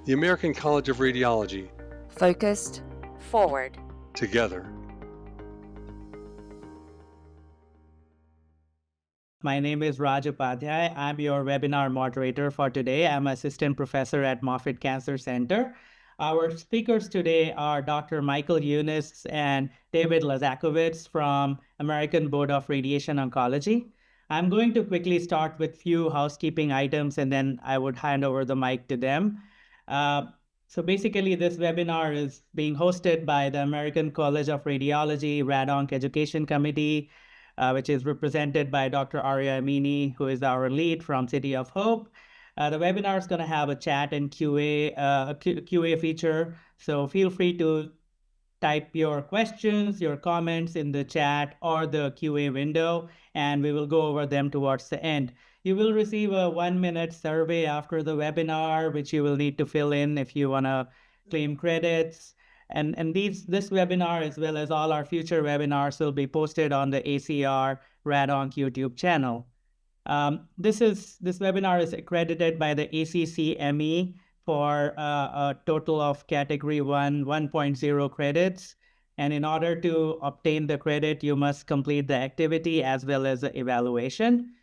The American College of Radiology. Focused. Forward. Together. My name is Raj Upadhyay. I'm your webinar moderator for today. I'm assistant professor at Moffitt Cancer Center. Our speakers today are Dr. Michael Younis and David Lazakovitz from American Board of Radiation Oncology. I'm going to quickly start with few housekeeping items, and then I would hand over the mic to them. So basically, this webinar is being hosted by the American College of Radiology RadOnc Education Committee, which is represented by Dr. Arya Amini, who is our lead from City of Hope. The webinar is going to have a chat and QA feature, so feel free to type your questions, your comments in the chat or the QA window, and we will go over them towards the end. You will receive a 1-minute survey after the webinar, which you will need to fill in if you want to claim credits. And this webinar, as well as all our future webinars, will be posted on the ACR RadOnc YouTube channel. This webinar is accredited by the ACCME for a total of Category 1, 1.0 credits. And in order to obtain the credit, you must complete the activity as well as the evaluation.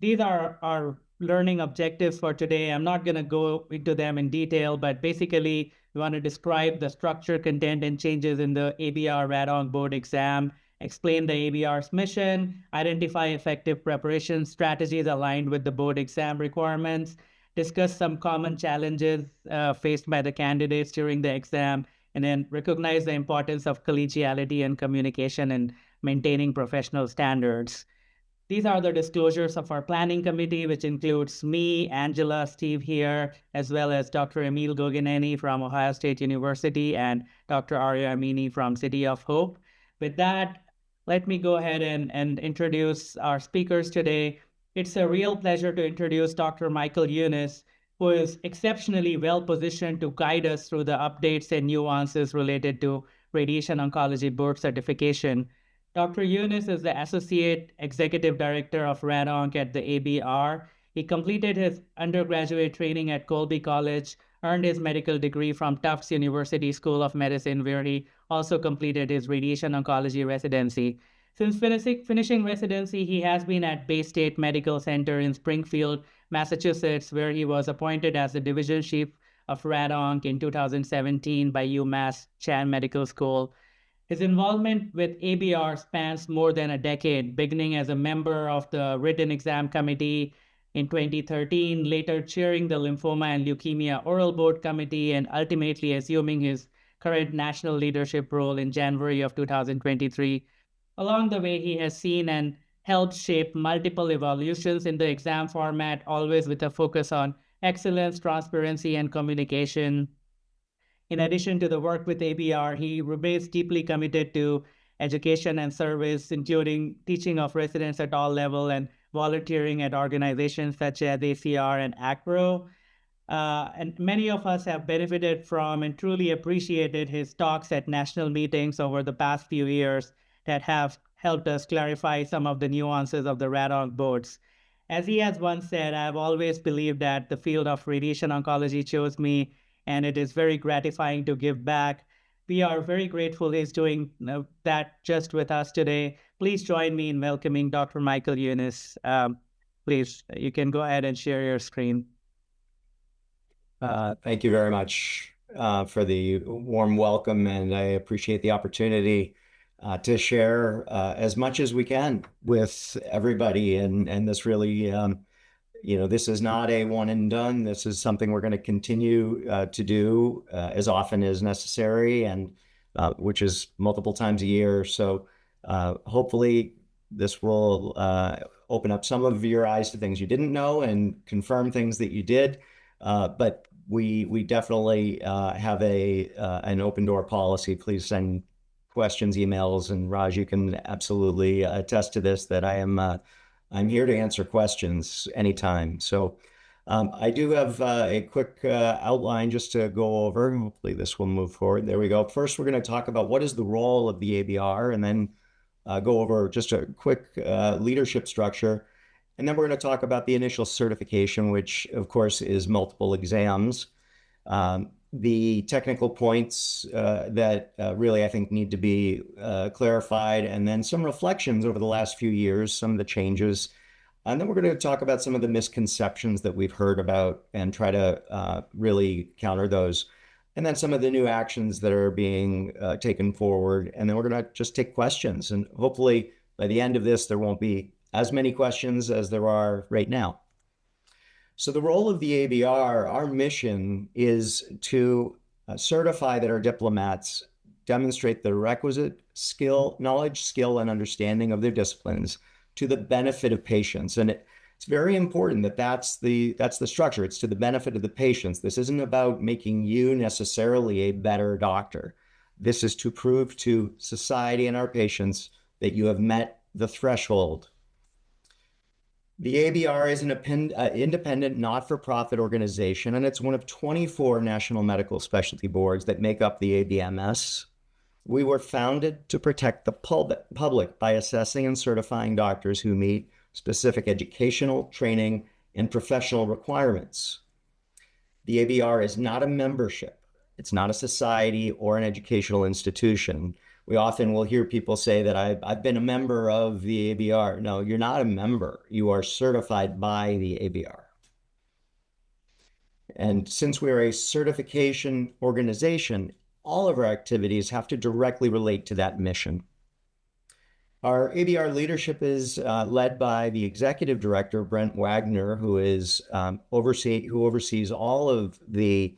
These are our learning objectives for today. I'm not going to go into them in detail, but basically, we want to describe the structure, content, and changes in the ABR RadOnc board exam, explain the ABR's mission, identify effective preparation strategies aligned with the board exam requirements, discuss some common challenges faced by the candidates during the exam, and then recognize the importance of collegiality and communication and maintaining professional standards. These are the disclosures of our planning committee, which includes me, Angela, Steve here, as well as Dr. Emil Gogineni from Ohio State University and Dr. Arya Amini from City of Hope. With that, let me go ahead and introduce our speakers today. It's a real pleasure to introduce Dr. Michael Younis, who is exceptionally well positioned to guide us through the updates and nuances related to radiation oncology board certification. Dr. Younis is the Associate Executive Director of RadOnc at the ABR. He completed his undergraduate training at Colby College, earned his medical degree from Tufts University School of Medicine, where he also completed his radiation oncology residency. Since finishing residency, he has been at Bay State Medical Center in Springfield, Massachusetts, where he was appointed as the Division Chief of RadOnc in 2017 by UMass Chan Medical School. His involvement with ABR spans more than a decade, beginning as a member of the written exam committee in 2013, later chairing the Lymphoma and Leukemia Oral Board Committee, and ultimately assuming his current national leadership role in January of 2023. Along the way, he has seen and helped shape multiple evolutions in the exam format, always with a focus on excellence, transparency, and communication. In addition to the work with ABR, he remains deeply committed to education and service, including teaching of residents at all levels and volunteering at organizations such as ACR and ACRO. And many of us have benefited from and truly appreciated his talks at national meetings over the past few years that have helped us clarify some of the nuances of the RadOnc boards. As he has once said, I've always believed that the field of radiation oncology chose me, and it is very gratifying to give back. We are very grateful he's doing that just with us today. Please join me in welcoming Dr. Michael Younis. Please, you can go ahead and share your screen. Thank you very much for the warm welcome, and I appreciate the opportunity to share as much as we can with everybody. And this really, this is not a one and done. This is something we're going to continue to do as often as necessary, and which is multiple times a year. So hopefully this will open up some of your eyes to things you didn't know and confirm things that you did. But we definitely have an open door policy. Please send questions, emails, and Raj, you can absolutely attest to this, that I'm here to answer questions anytime. So I do have a quick outline just to go over. Hopefully this will move forward. There we go. First, we're going to talk about what is the role of the ABR, and then go over just a quick leadership structure. And then we're going to talk about the initial certification, which of course is multiple exams. The technical points that really I think need to be clarified, and then some reflections over the last few years, some of the changes. And then we're going to talk about some of the misconceptions that we've heard about and try to really counter those. And then some of the new actions that are being taken forward. And then we're going to just take questions. And hopefully by the end of this, there won't be as many questions as there are right now. So the role of the ABR, our mission is to certify that our diplomats demonstrate the requisite knowledge, skill, and understanding of their disciplines to the benefit of patients. And it's very important that that's the structure. It's to the benefit of the patients. This isn't about making you necessarily a better doctor. This is to prove to society and our patients that you have met the threshold. The ABR is an independent, not-for-profit organization, and it's one of 24 national medical specialty boards that make up the ABMS. We were founded to protect the public by assessing and certifying doctors who meet specific educational, training, and professional requirements. The ABR is not a membership. It's not a society or an educational institution. We often will hear people say that I've been a member of the ABR. No, you're not a member. You are certified by the ABR. And since we're a certification organization, all of our activities have to directly relate to that mission. Our ABR leadership is led by the Executive Director, Brent Wagner, who oversees all of the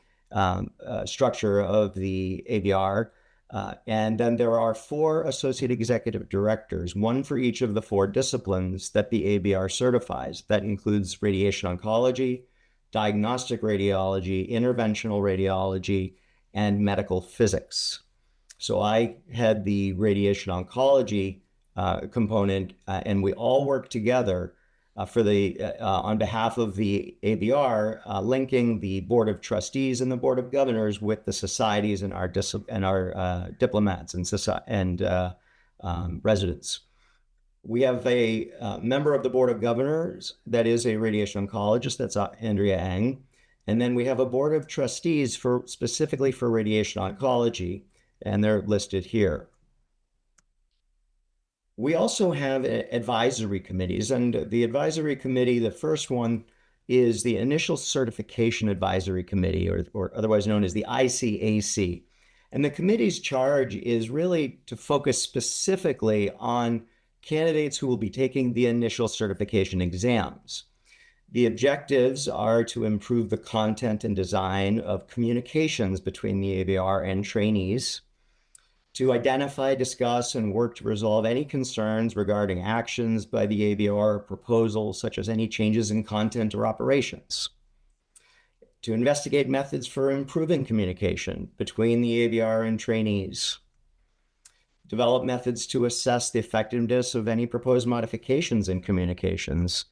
structure of the ABR. And then there are 4 associate executive directors, one for each of the 4 disciplines that the ABR certifies. That includes radiation oncology, diagnostic radiology, interventional radiology, and medical physics. So I had the radiation oncology component, and we all work together on behalf of the ABR, linking the Board of Trustees and the Board of Governors with the societies and our diplomats and residents. We have a member of the Board of Governors that is a radiation oncologist, that's Andrea Eng. And then we have a Board of Trustees specifically for radiation oncology, and they're listed here. We also have advisory committees, and the advisory committee, the first one is the Initial Certification Advisory Committee, or otherwise known as the ICAC. And the committee's charge is really to focus specifically on candidates who will be taking the initial certification exams. The objectives are to improve the content and design of communications between the ABR and trainees, to identify, discuss, and work to resolve any concerns regarding actions by the ABR or proposals, such as any changes in content or operations, to investigate methods for improving communication between the ABR and trainees, develop methods to assess the effectiveness of any proposed modifications in communications,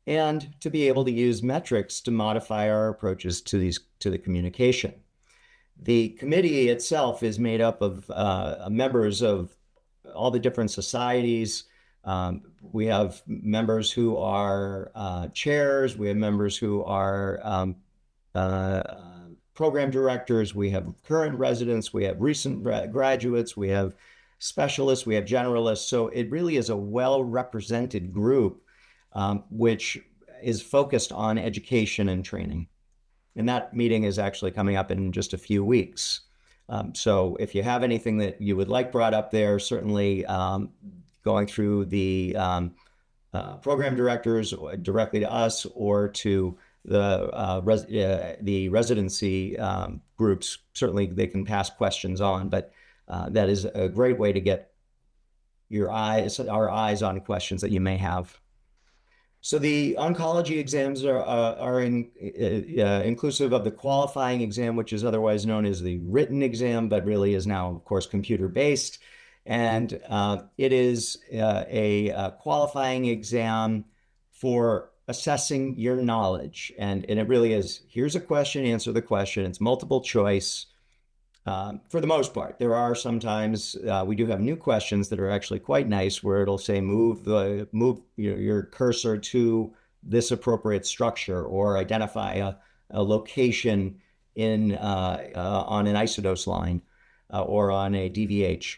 and to be able to use metrics to modify our approaches to the communication. The committee itself is made up of members of all the different societies. We have members who are chairs. We have members who are program directors. We have current residents. We have recent graduates. We have specialists. We have generalists. So it really is a well-represented group, which is focused on education and training. And that meeting is actually coming up in just a few weeks. So if you have anything that you would like brought up there, certainly going through the program directors directly to us or to the residency groups, certainly they can pass questions on. But that is a great way to get our eyes on questions that you may have. So the oncology exams are inclusive of the qualifying exam, which is otherwise known as the written exam, but really is now, of course, computer-based. And it is a qualifying exam for assessing your knowledge. And it really is, here's a question, answer the question. It's multiple choice. For the most part, there are sometimes we do have new questions that are actually quite nice, where it'll say move your cursor to this appropriate structure, or identify a location on an isodose line or on a DVH.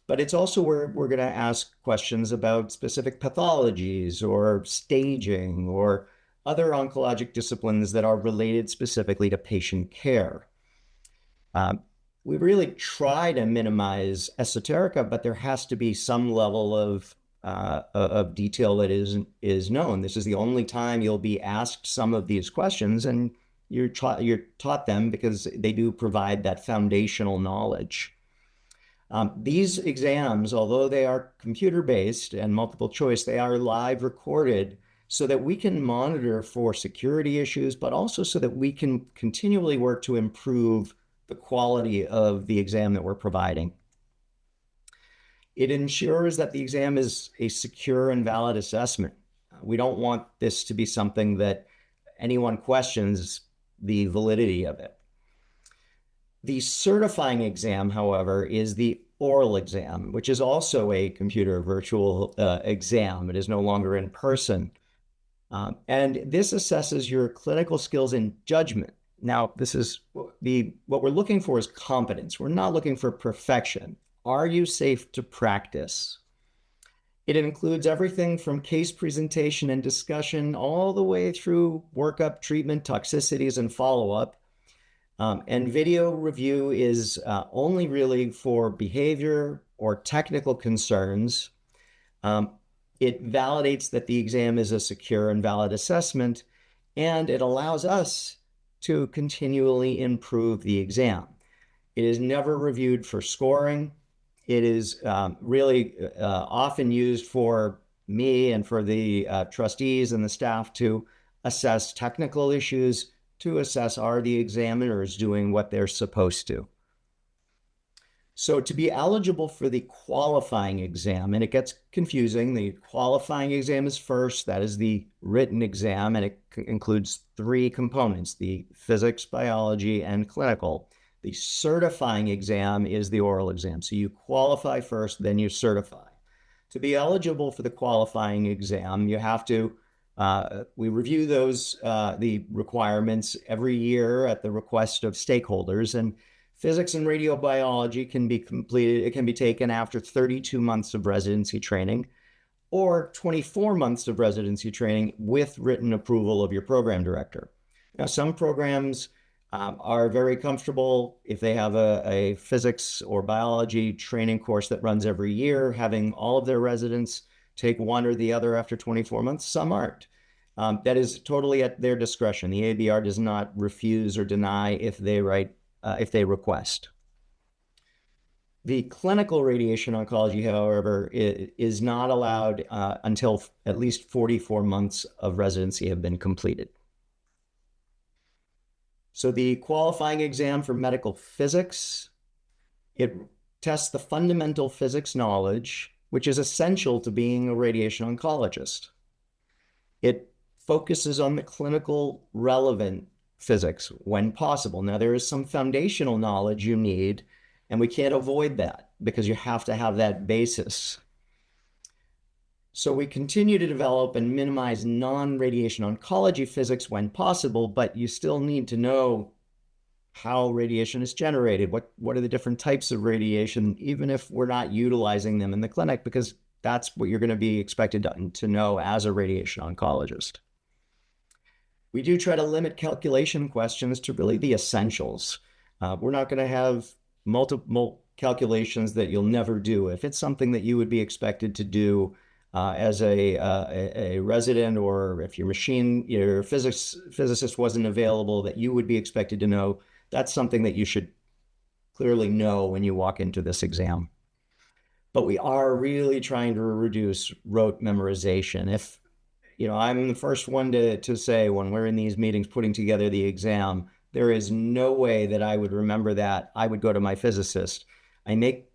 But it's also where we're going to ask questions about specific pathologies or staging or other oncologic disciplines that are related specifically to patient care. We really try to minimize esoterica, but there has to be some level of detail that is known. This is the only time you'll be asked some of these questions, and you're taught them because they do provide that foundational knowledge. These exams, although they are computer-based and multiple choice, they are live recorded so that we can monitor for security issues, but also so that we can continually work to improve the quality of the exam that we're providing. It ensures that the exam is a secure and valid assessment. We don't want this to be something that anyone questions the validity of it. The certifying exam, however, is the oral exam, which is also a computer virtual exam. It is no longer in person. And this assesses your clinical skills and judgment. Now, this is what we're looking for is competence. We're not looking for perfection. Are you safe to practice? It includes everything from case presentation and discussion all the way through workup, treatment, toxicities, and follow-up. And video review is only really for behavior or technical concerns. It validates that the exam is a secure and valid assessment, and it allows us to continually improve the exam. It is never reviewed for scoring. It is really often used for me and for the trustees and the staff to assess technical issues, to assess are the examiners doing what they're supposed to. So to be eligible for the qualifying exam, and it gets confusing, the qualifying exam is first, that is the written exam, and it includes 3 components, the physics, biology, and clinical. The certifying exam is the oral exam. So you qualify first, then you certify. To be eligible for the qualifying exam, you have to, we review those, the requirements every year at the request of stakeholders, and physics and radiobiology can be completed, it can be taken after 32 months of residency training or 24 months of residency training with written approval of your program director. Now, some programs are very comfortable if they have a physics or biology training course that runs every year, having all of their residents take one or the other after 24 months. Some aren't. That is totally at their discretion. The ABR does not refuse or deny if they request. The clinical radiation oncology, however, is not allowed until at least 44 months of residency have been completed. So the qualifying exam for medical physics, it tests the fundamental physics knowledge, which is essential to being a radiation oncologist. It focuses on the clinical relevant physics when possible. Now, there is some foundational knowledge you need, and we can't avoid that because you have to have that basis. So we continue to develop and minimize non-radiation oncology physics when possible, but you still need to know how radiation is generated. What are the different types of radiation, even if we're not utilizing them in the clinic, because that's what you're going to be expected to know as a radiation oncologist. We do try to limit calculation questions to really the essentials. We're not going to have multiple calculations that you'll never do. If it's something that you would be expected to do as a resident, or if your physicist wasn't available, that you would be expected to know, that's something that you should clearly know when you walk into this exam. But we are really trying to reduce rote memorization. If, I'm the first one to say when we're in these meetings putting together the exam, there is no way that I would remember that. I would go to my physicist. I make,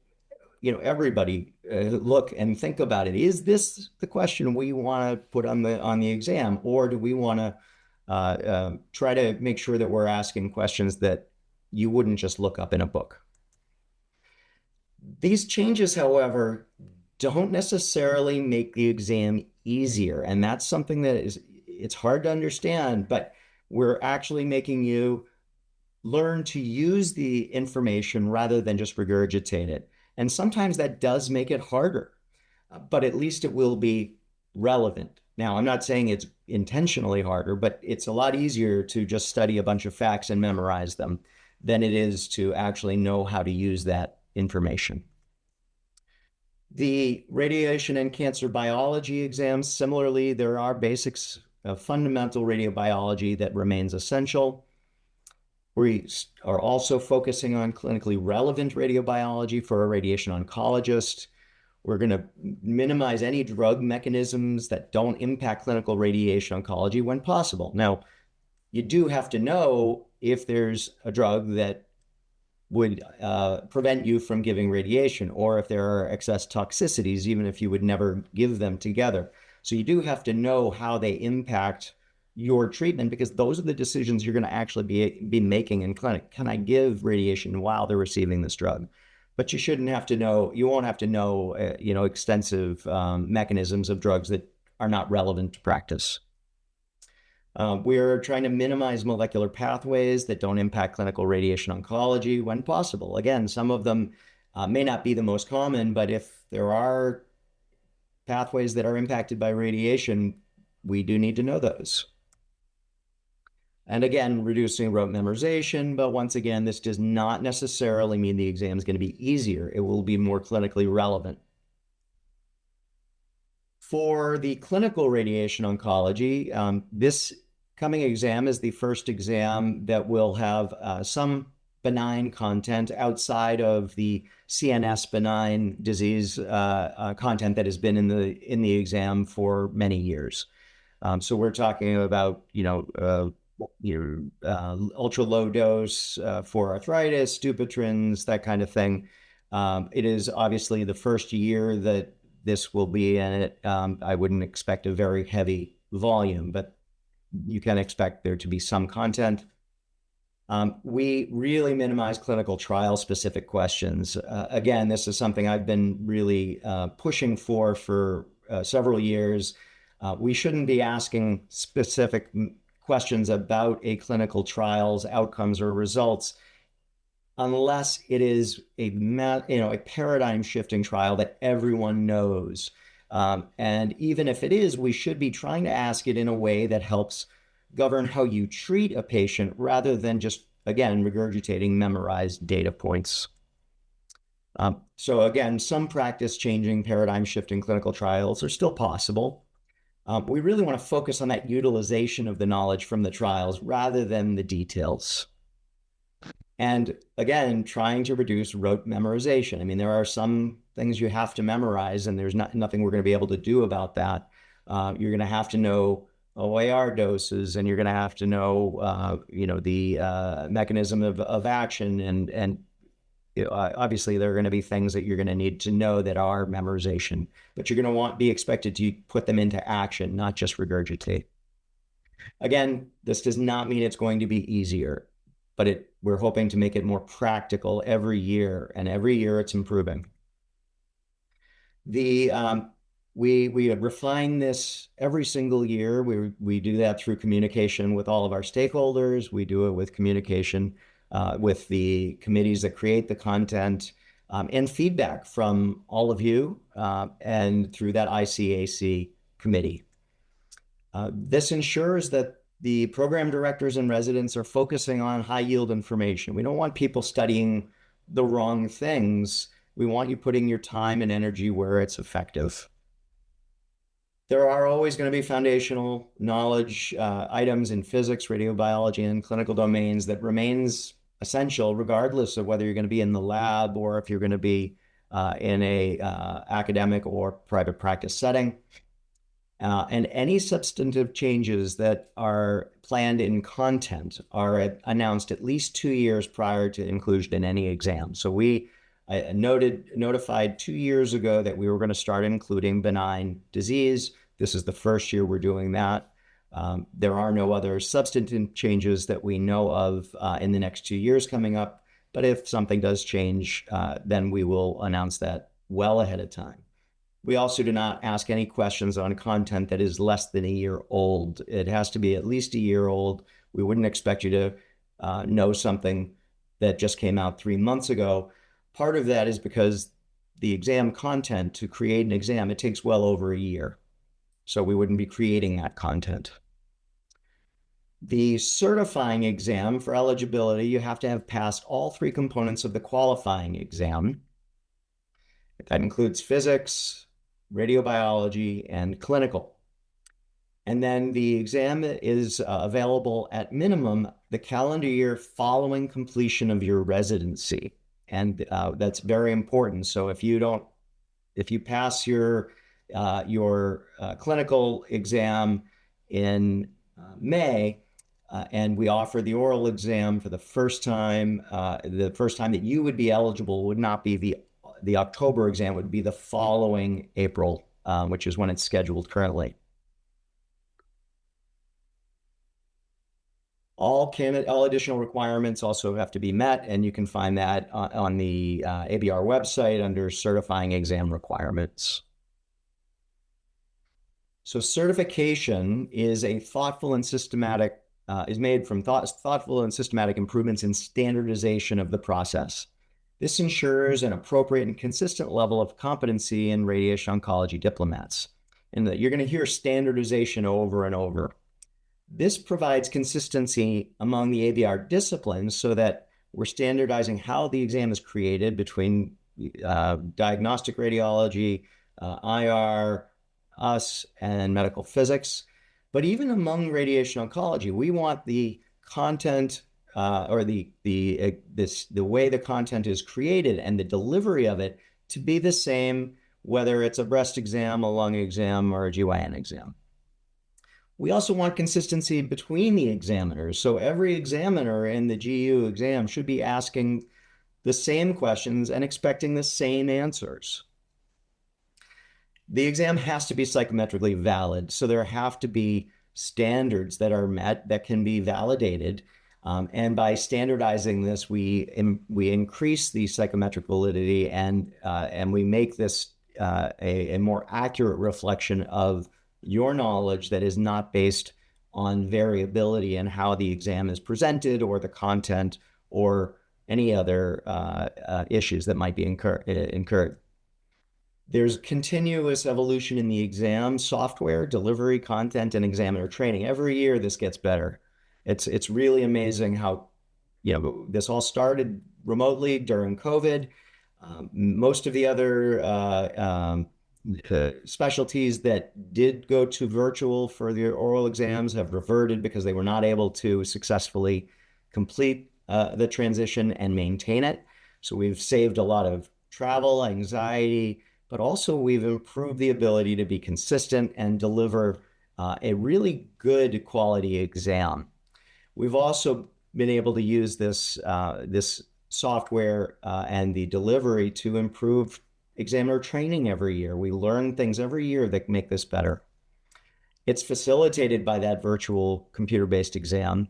everybody look and think about it. Is this the question we want to put on the exam, or do we want to try to make sure that we're asking questions that you wouldn't just look up in a book? These changes, however, don't necessarily make the exam easier. And that's something that it's hard to understand, but we're actually making you learn to use the information rather than just regurgitate it. And sometimes that does make it harder, but at least it will be relevant. Now, I'm not saying it's intentionally harder, but it's a lot easier to just study a bunch of facts and memorize them than it is to actually know how to use that information. The radiation and cancer biology exams, similarly, there are basics of fundamental radiobiology that remains essential. We are also focusing on clinically relevant radiobiology for a radiation oncologist. We're going to minimize any drug mechanisms that don't impact clinical radiation oncology when possible. Now, you do have to know if there's a drug that would prevent you from giving radiation, or if there are excess toxicities, even if you would never give them together. So you do have to know how they impact your treatment, because those are the decisions you're going to actually be making in clinic. Can I give radiation while they're receiving this drug? But you shouldn't have to know, you won't have to know, extensive mechanisms of drugs that are not relevant to practice. We're trying to minimize molecular pathways that don't impact clinical radiation oncology when possible. Again, some of them may not be the most common, but if there are pathways that are impacted by radiation, we do need to know those. And again, reducing rote memorization, but once again, this does not necessarily mean the exam is going to be easier. It will be more clinically relevant. For the clinical radiation oncology, this coming exam is the first exam that will have some benign content outside of the CNS benign disease content that has been in the exam for many years. So we're talking about, ultra low dose for arthritis, Dupuytren's, that kind of thing. It is obviously the first year that this will be in it. I wouldn't expect a very heavy volume, but you can expect there to be some content. We really minimize clinical trial specific questions. Again, this is something I've been really pushing for several years. We shouldn't be asking specific questions about a clinical trial's outcomes or results unless it is a paradigm shifting trial that everyone knows. And even if it is, we should be trying to ask it in a way that helps govern how you treat a patient rather than just, again, regurgitating memorized data points. So again, some practice changing, paradigm shifting clinical trials are still possible. We really want to focus on that utilization of the knowledge from the trials rather than the details. And again, trying to reduce rote memorization. I mean, there are some things you have to memorize, and there's nothing we're going to be able to do about that. You're going to have to know OAR doses, and you're going to have to know, the mechanism of action, and obviously there are going to be things that you're going to need to know that are memorization, but you're going to be expected to put them into action, not just regurgitate. Again, this does not mean it's going to be easier, but we're hoping to make it more practical every year, and every year it's improving. We refine this every single year. We do that through communication with all of our stakeholders. We do it with communication with the committees that create the content, and feedback from all of you, and through that ICAC committee. This ensures that the program directors and residents are focusing on high yield information. We don't want people studying the wrong things. We want you putting your time and energy where it's effective. There are always going to be foundational knowledge items in physics, radiobiology, and clinical domains that remains essential regardless of whether you're going to be in the lab or if you're going to be in a academic or private practice setting. And any substantive changes that are planned in content are announced at least 2 years prior to inclusion in any exam. So we notified 2 years ago that we were going to start including benign disease. This is the first year we're doing that. There are no other substantive changes that we know of in the next 2 years coming up. But if something does change, then we will announce that well ahead of time. We also do not ask any questions on content that is less than a year old. It has to be at least a year old. We wouldn't expect you to know something that just came out 3 months ago. Part of that is because the exam content, to create an exam, it takes well over a year. So we wouldn't be creating that content. The certifying exam for eligibility, you have to have passed all three components of the qualifying exam. That includes physics, radiobiology, and clinical. And then the exam is available at minimum the calendar year following completion of your residency. And that's very important. So if you pass your clinical exam in May, and we offer the oral exam for the first time that you would be eligible would not be the October exam, would be the following April, which is when it's scheduled currently. All additional requirements also have to be met, and you can find that on the ABR website under certifying exam requirements. So certification is a thoughtful and systematic, is made from thoughtful and systematic improvements in standardization of the process. This ensures an appropriate and consistent level of competency in radiation oncology diplomats. And that you're going to hear standardization over and over. This provides consistency among the ABR disciplines so that we're standardizing how the exam is created between diagnostic radiology, IR, us, and medical physics. But even among radiation oncology, we want the content or the way the content is created and the delivery of it to be the same, whether it's a breast exam, a lung exam, or a GYN exam. We also want consistency between the examiners. So every examiner in the GU exam should be asking the same questions and expecting the same answers. The exam has to be psychometrically valid. So there have to be standards that are met that can be validated. And by standardizing this, we increase the psychometric validity and we make this a more accurate reflection of your knowledge that is not based on variability in how the exam is presented or the content or any other issues that might be incurred. There's continuous evolution in the exam software, delivery, content, and examiner training. Every year this gets better. It's really amazing how, this all started remotely during COVID. Most of the other specialties that did go to virtual for their oral exams have reverted because they were not able to successfully complete the transition and maintain it. So we've saved a lot of travel, anxiety, but also we've improved the ability to be consistent and deliver a really good quality exam. We've also been able to use this software and the delivery to improve examiner training every year. We learn things every year that make this better. It's facilitated by that virtual computer-based exam.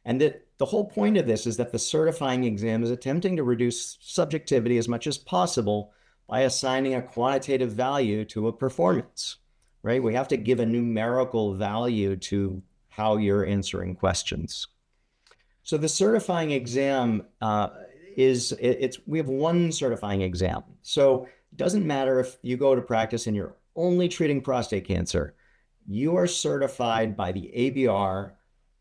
And the whole point of this is that the certifying exam is attempting to reduce subjectivity as much as possible by assigning a quantitative value to a performance, right? We have to give a numerical value to how you're answering questions. So the certifying exam we have one certifying exam. So it doesn't matter if you go to practice and you're only treating prostate cancer. You are certified by the ABR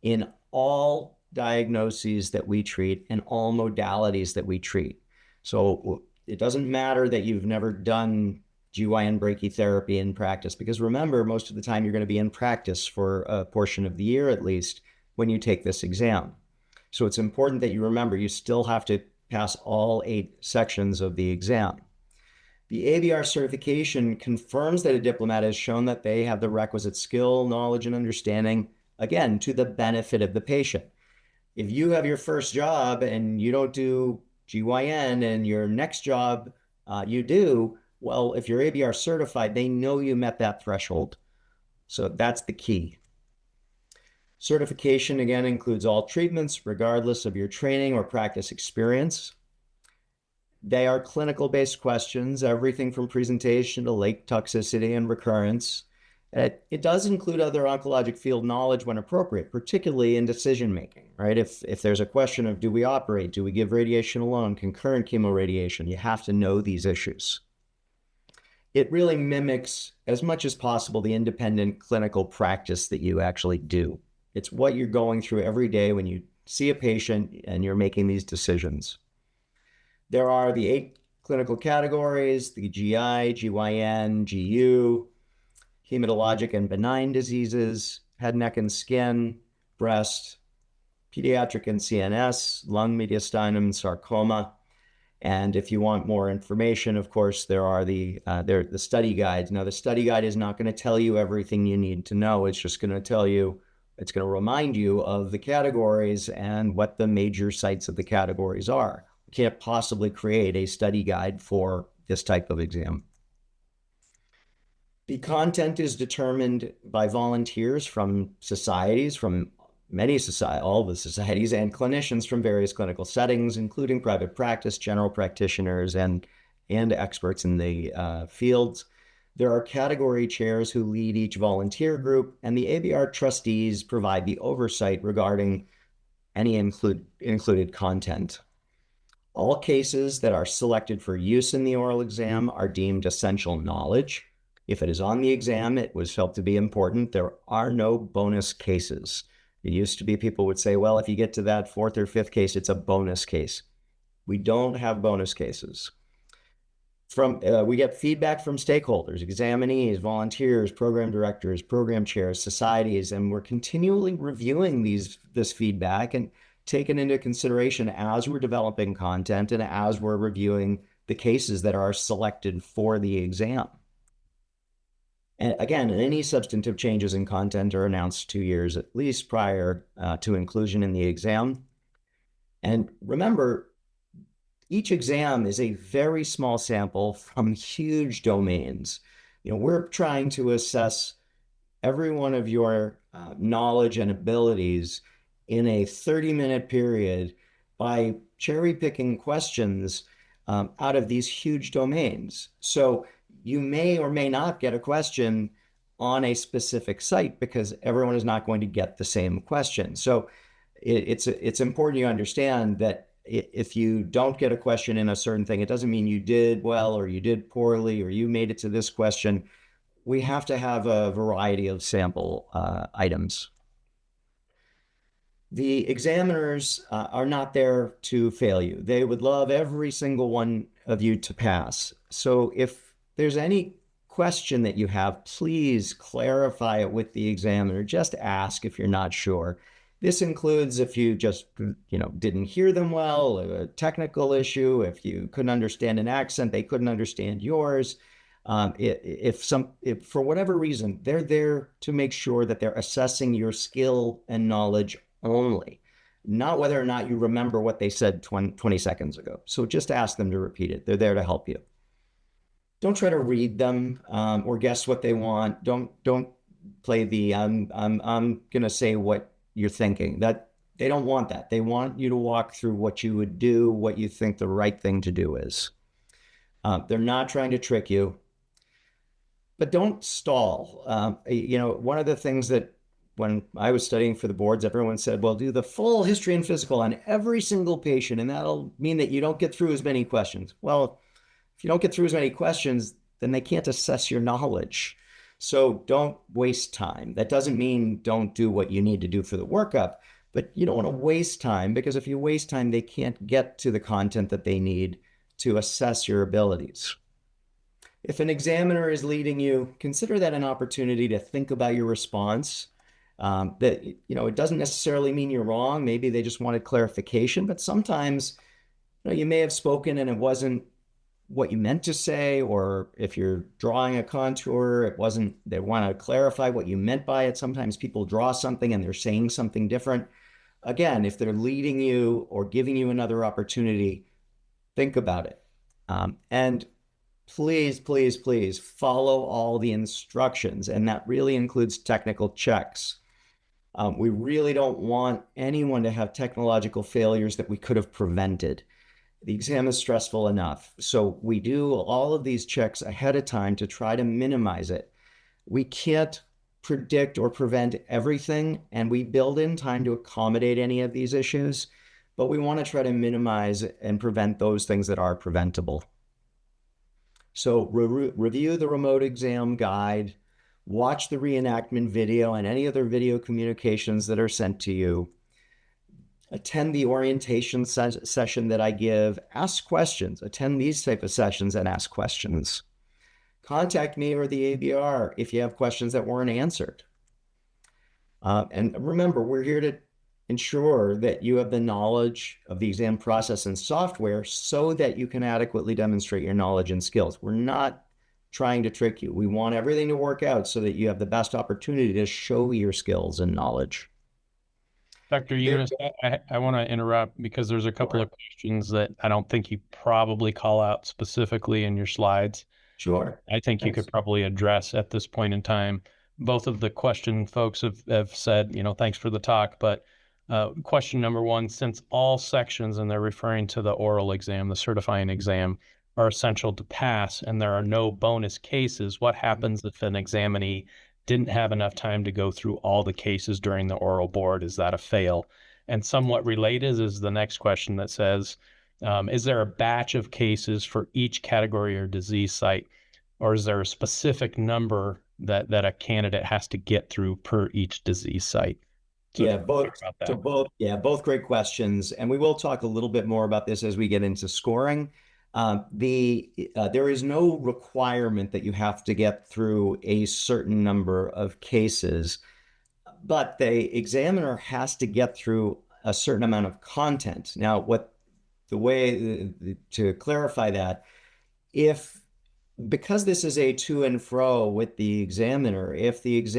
in all diagnoses that we treat and all modalities that we treat. So it doesn't matter that you've never done GYN brachytherapy in practice, because remember, most of the time you're going to be in practice for a portion of the year at least when you take this exam. So it's important that you remember you still have to pass all 8 sections of the exam. The ABR certification confirms that a diplomat has shown that they have the requisite skill, knowledge, and understanding, again, to the benefit of the patient. If you have your first job and you don't do GYN and your next job you do, well, if you're ABR certified, they know you met that threshold. So that's the key. Certification, again, includes all treatments, regardless of your training or practice experience. They are clinical-based questions, everything from presentation to late toxicity and recurrence. It does include other oncologic field knowledge when appropriate, particularly in decision making, right? If there's a question of do we operate, do we give radiation alone, concurrent chemoradiation, you have to know these issues. It really mimics as much as possible the independent clinical practice that you actually do. It's what you're going through every day when you see a patient and you're making these decisions. There are the 8 clinical categories, the GI, GYN, GU, hematologic and benign diseases, head, neck, and skin, breast, pediatric and CNS, lung, mediastinum, sarcoma. And if you want more information, of course, there are the study guides. Now, the study guide is not going to tell you everything you need to know. It's just going to tell you, it's going to remind you of the categories and what the major sites of the categories are. You can't possibly create a study guide for this type of exam. The content is determined by volunteers from societies, from all the societies, and clinicians from various clinical settings, including private practice, general practitioners, and experts in the fields. There are category chairs who lead each volunteer group, and the ABR trustees provide the oversight regarding any included content. All cases that are selected for use in the oral exam are deemed essential knowledge. If it is on the exam, it was felt to be important. There are no bonus cases. It used to be people would say, well, if you get to that 4th or 5th case, it's a bonus case. We don't have bonus cases. We get feedback from stakeholders, examinees, volunteers, program directors, program chairs, societies, and we're continually reviewing this feedback and taken into consideration as we're developing content and as we're reviewing the cases that are selected for the exam. And again, any substantive changes in content are announced 2 years at least prior to inclusion in the exam. And remember, each exam is a very small sample from huge domains. We're trying to assess every one of your knowledge and abilities in a 30-minute period by cherry picking questions out of these huge domains. So you may or may not get a question on a specific site because everyone is not going to get the same question. So it's important you understand that if you don't get a question in a certain thing, it doesn't mean you did well or you did poorly or you made it to this question. We have to have a variety of sample items. The examiners are not there to fail you. They would love every single one of you to pass. So if there's any question that you have, please clarify it with the examiner. Just ask if you're not sure. This includes if you just, didn't hear them well, a technical issue, if you couldn't understand an accent, they couldn't understand yours. If for whatever reason, they're there to make sure that they're assessing your skill and knowledge only, not whether or not you remember what they said 20 seconds ago. So just ask them to repeat it. They're there to help you. Don't try to read them or guess what they want. Don't play the I'm gonna say what you're thinking. That they don't want that. They want you to walk through what you would do, what you think the right thing to do is. They're not trying to trick you, but don't stall. One of the things that when I was studying for the boards, everyone said, well, do the full history and physical on every single patient, and that'll mean that you don't get through as many questions. Well, if you don't get through as many questions, then they can't assess your knowledge. So don't waste time. That doesn't mean don't do what you need to do for the workup, but you don't want to waste time, because if you waste time, they can't get to the content that they need to assess your abilities. If an examiner is leading you, consider that an opportunity to think about your response. It doesn't necessarily mean you're wrong. Maybe they just wanted clarification, but sometimes you may have spoken and it wasn't what you meant to say, or if you're drawing a contour, they want to clarify what you meant by it. Sometimes people draw something and they're saying something different. Again, if they're leading you or giving you another opportunity, think about it. And please, please, please follow all the instructions. And that really includes technical checks. We really don't want anyone to have technological failures that we could have prevented. The exam is stressful enough. So we do all of these checks ahead of time to try to minimize it. We can't predict or prevent everything, and we build in time to accommodate any of these issues, but we want to try to minimize and prevent those things that are preventable. So review the remote exam guide, watch the reenactment video and any other video communications that are sent to you, attend the orientation session that I give, ask questions, attend these type of sessions and ask questions. Contact me or the ABR if you have questions that weren't answered. And remember, we're here to ensure that you have the knowledge of the exam process and software so that you can adequately demonstrate your knowledge and skills. We're not trying to trick you. We want everything to work out so that you have the best opportunity to show your skills and knowledge. Dr. Younis, I want to interrupt because there's a couple of questions that I don't think you probably call out specifically in your slides. Sure. I think you could probably address at this point in time. Both of the question folks have said, thanks for the talk, but question number one, since all sections, and they're referring to the oral exam, the certifying exam, are essential to pass and there are no bonus cases, what happens if an examinee didn't have enough time to go through all the cases during the oral board? Is that a fail? And somewhat related is the next question that says, is there a batch of cases for each category or disease site, or is there a specific number that a candidate has to get through per each disease site? So yeah, both great questions, and we will talk a little bit more about this as we get into scoring. There is no requirement that you have to get through a certain number of cases, but the examiner has to get through a certain amount of content. Now, to clarify that, because this is a to and fro with the examiner, if you've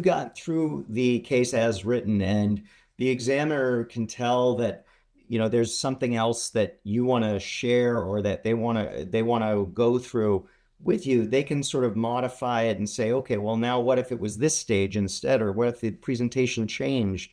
got through the case as written and the examiner can tell that there's something else that you want to share or that they want to go through with you, they can sort of modify it and say, okay, well, now what if it was this stage instead, or what if the presentation changed?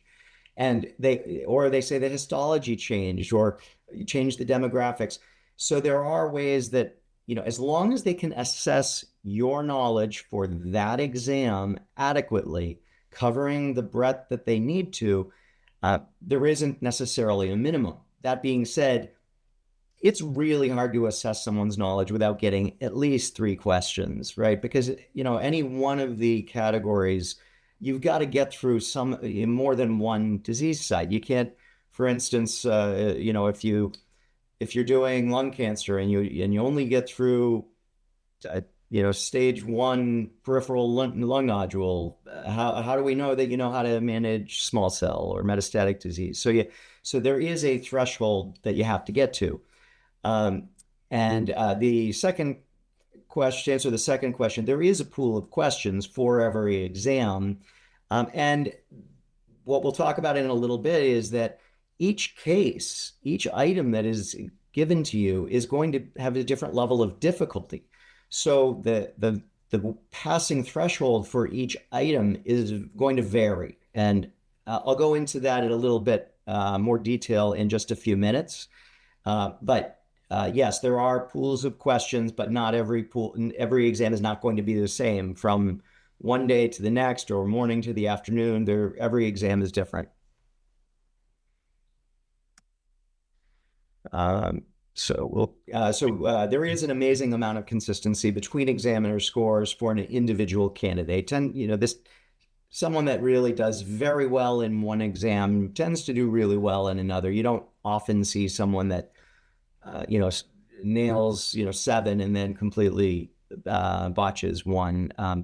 And they say the histology changed or changed the demographics. So there are ways that, as long as they can assess your knowledge for that exam adequately, covering the breadth that they need to, there isn't necessarily a minimum. That being said, it's really hard to assess someone's knowledge without getting at least 3 questions, right? Because, any one of the categories, you've got to get through more than one disease site. You can't, for instance, if you're doing lung cancer and you only get through stage 1 peripheral lung nodule, how do we know that you know how to manage small cell or metastatic disease? So there is a threshold that you have to get to. The second question, to answer the second question, there is a pool of questions for every exam. And what we'll talk about in a little bit is that each item that is given to you is going to have a different level of difficulty. So the passing threshold for each item is going to vary. And I'll go into that in a little bit more detail in just a few minutes. But yes, there are pools of questions, but not every exam is not going to be the same from one day to the next or morning to the afternoon. Every exam is different. There is an amazing amount of consistency between examiner scores for an individual candidate. And, someone that really does very well in one exam tends to do really well in another. You don't often see someone that, nails, 7 and then completely botches 1. I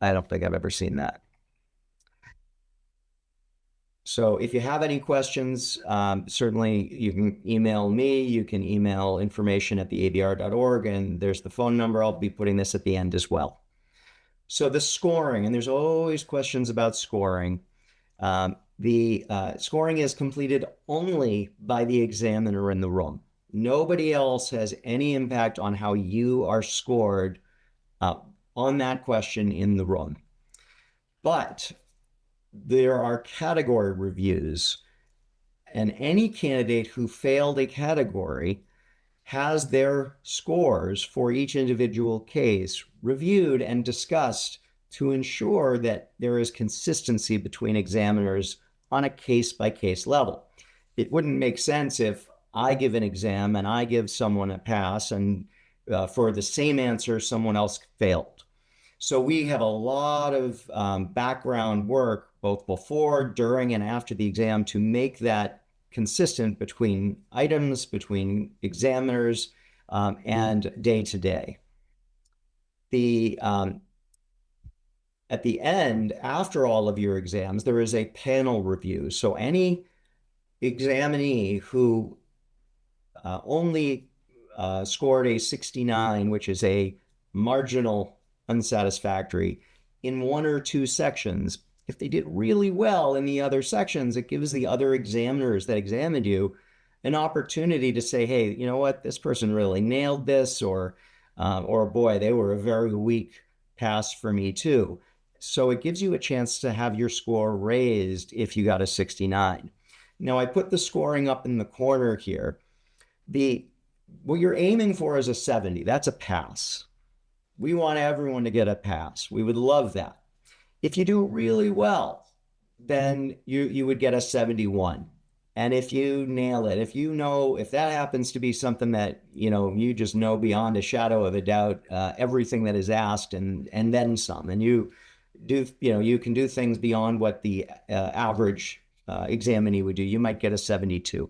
don't think I've ever seen that. So if you have any questions, certainly you can email me. You can email information@theabr.org, and there's the phone number. I'll be putting this at the end as well. So the scoring, and there's always questions about scoring. The scoring is completed only by the examiner in the room. Nobody else has any impact on how you are scored on that question in the room. But there are category reviews, and any candidate who failed a category has their scores for each individual case reviewed and discussed to ensure that there is consistency between examiners on a case-by-case level. It wouldn't make sense if I give an exam and I give someone a pass, and for the same answer, someone else failed. So we have a lot of background work, both before, during, and after the exam, to make that consistent between items, between examiners, and day to day. At the end, after all of your exams, there is a panel review. So any examinee who only scored a 69, which is a marginal unsatisfactory, in one or two sections, if they did really well in the other sections, it gives the other examiners that examined you an opportunity to say, hey, you know what, this person really nailed this, or boy, they were a very weak pass for me too. So it gives you a chance to have your score raised if you got a 69. Now I put the scoring up in the corner here. What you're aiming for is a 70. That's a pass. We want everyone to get a pass. We would love that. If you do really well, then you would get a 71. And if you nail it, if that happens to be something that, you just know beyond a shadow of a doubt, everything that is asked and then some, and you can do things beyond what the average examinee would do, you might get a 72.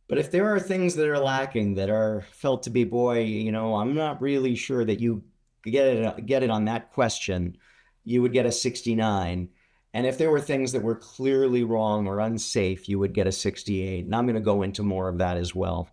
But if there are things that are lacking, that are felt to be, boy, I'm not really sure that you get it on that question, you would get a 69. And if there were things that were clearly wrong or unsafe, you would get a 68. And I'm going to go into more of that as well.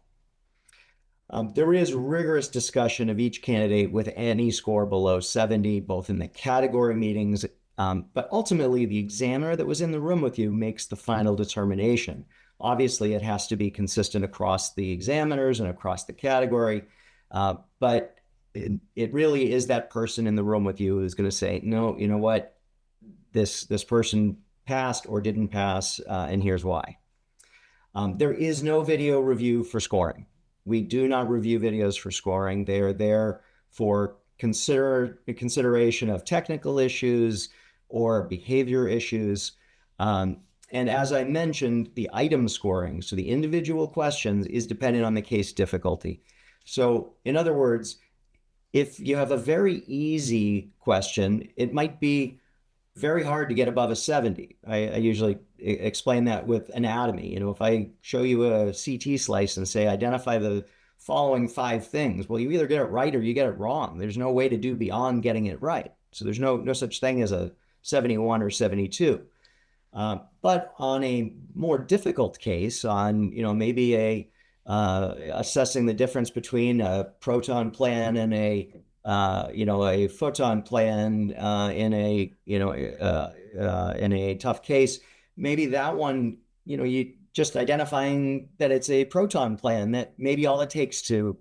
There is rigorous discussion of each candidate with any score below 70, both in the category meetings, but ultimately the examiner that was in the room with you makes the final determination. Obviously, it has to be consistent across the examiners and across the category, but it really is that person in the room with you who's going to say, no, you know what, this person passed or didn't pass, and here's why. There is no video review for scoring. We do not review videos for scoring. They are there for consideration of technical issues or behavior issues. And as I mentioned, the item scoring, so the individual questions, is dependent on the case difficulty. So in other words, if you have a very easy question, it might be very hard to get above a 70. I usually explain that with anatomy. If I show you a CT slice and say, identify the following 5 things, well, you either get it right or you get it wrong. There's no way to do beyond getting it right. So there's no such thing as a 71 or 72. But on a more difficult case, on maybe assessing the difference between a proton plan and a photon plan in a tough case, maybe that one, you just identifying that it's a proton plan, that maybe all it takes to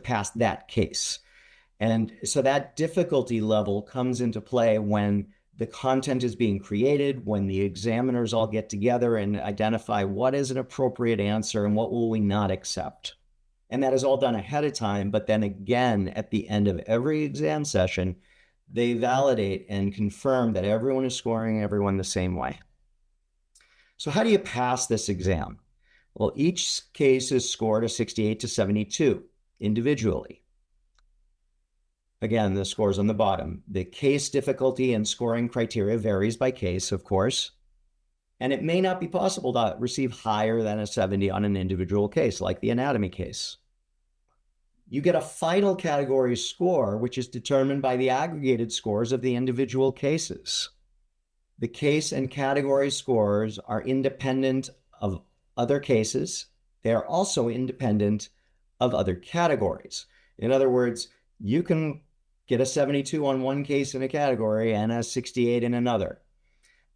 pass that case. And so that difficulty level comes into play when the content is being created, when the examiners all get together and identify what is an appropriate answer and what will we not accept. And that is all done ahead of time. But then again, at the end of every exam session, they validate and confirm that everyone is scoring everyone the same way. So how do you pass this exam? Well, each case is scored a 68 to 72 individually. Again, the scores on the bottom. The case difficulty and scoring criteria varies by case, of course. And it may not be possible to receive higher than a 70 on an individual case, like the anatomy case. You get a final category score, which is determined by the aggregated scores of the individual cases. The case and category scores are independent of other cases. They are also independent of other categories. In other words, you can get a 72 on one case in a category and a 68 in another.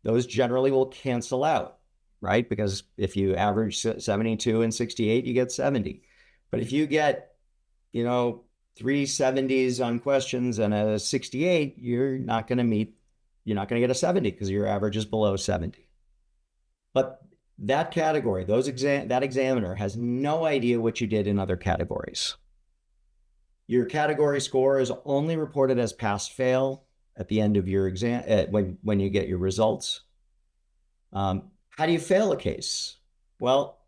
Those generally will cancel out, right? Because if you average 72 and 68, you get 70. But if you get, 3 70s on questions and a 68, you're not going to get a 70 because your average is below 70. But that category, that examiner has no idea what you did in other categories. Your category score is only reported as pass-fail at the end of your exam, when you get your results. How do you fail a case? Well,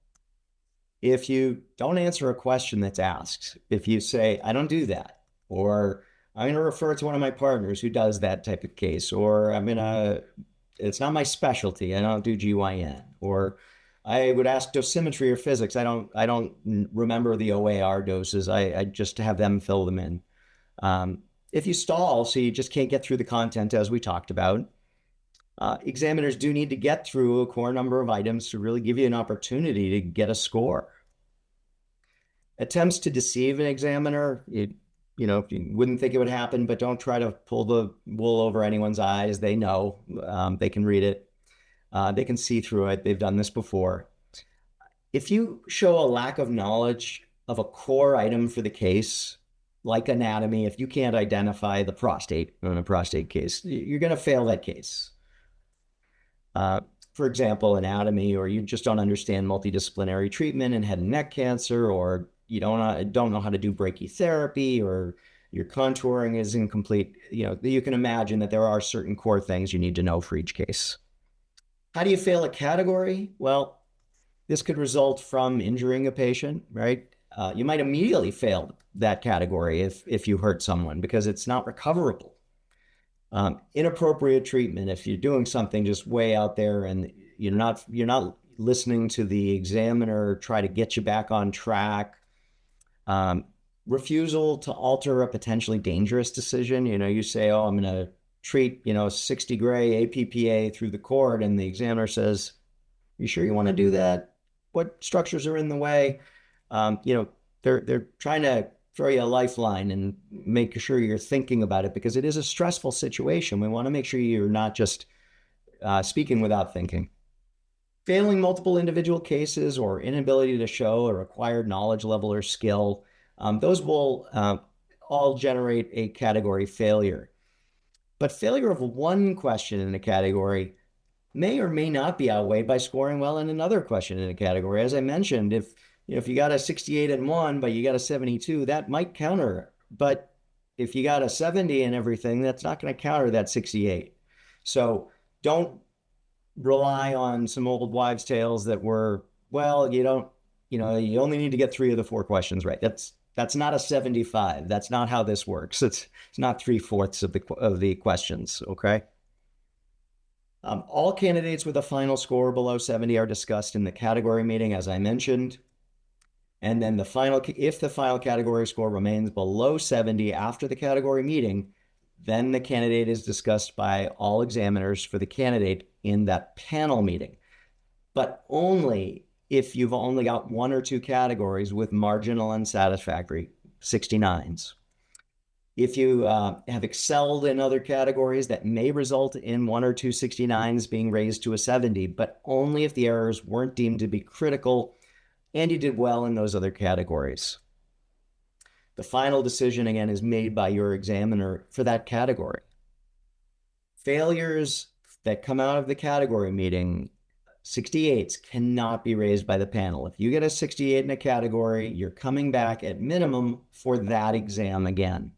if you don't answer a question that's asked, if you say, I don't do that, or I'm going to refer to one of my partners who does that type of case, or it's not my specialty, I don't do GYN, or I would ask dosimetry or physics. I don't remember the OAR doses. I just have them fill them in. If you stall, so you just can't get through the content as we talked about, examiners do need to get through a core number of items to really give you an opportunity to get a score. Attempts to deceive an examiner, you wouldn't think it would happen, but don't try to pull the wool over anyone's eyes. They know, they can read it. They can see through it. They've done this before. If you show a lack of knowledge of a core item for the case, like anatomy, if you can't identify the prostate in a prostate case, you're going to fail that case. For example, anatomy, or you just don't understand multidisciplinary treatment in head and neck cancer, or you don't know how to do brachytherapy, or your contouring is incomplete. You can imagine that there are certain core things you need to know for each case. How do you fail a category? Well, this could result from injuring a patient, right? You might immediately fail that category if you hurt someone because it's not recoverable. Inappropriate treatment, if you're doing something just way out there and you're not listening to the examiner try to get you back on track. Refusal to alter a potentially dangerous decision. You say, oh, I'm going to treat 60 gray APPA through the cord, and the examiner says, you sure you want to do that? What structures are in the way? They're trying to throw you a lifeline and make sure you're thinking about it, because it is a stressful situation. We want to make sure you're not just speaking without thinking. Failing multiple individual cases or inability to show a required knowledge level or skill, those will all generate a category failure. But failure of one question in a category may or may not be outweighed by scoring well in another question in a category. As I mentioned, if you got a 68 in one, but you got a 72, that might counter. But if you got a 70 in everything, that's not going to counter that 68. So don't rely on some old wives' tales that were, well, you only need to get 3 of the 4 questions right. That's not a 75. That's not how this works. It's not 3/4 of the questions. Okay. All candidates with a final score below 70 are discussed in the category meeting, as I mentioned. And then if the final category score remains below 70 after the category meeting, then the candidate is discussed by all examiners for the candidate in that panel meeting, but only if you've only got 1 or 2 categories with marginal unsatisfactory 69s. If you have excelled in other categories, that may result in 1 or 2 69s being raised to a 70, but only if the errors weren't deemed to be critical and you did well in those other categories. The final decision, again, is made by your examiner for that category. Failures that come out of the category meeting, 68s, cannot be raised by the panel. If you get a 68 in a category, you're coming back at minimum for that exam again.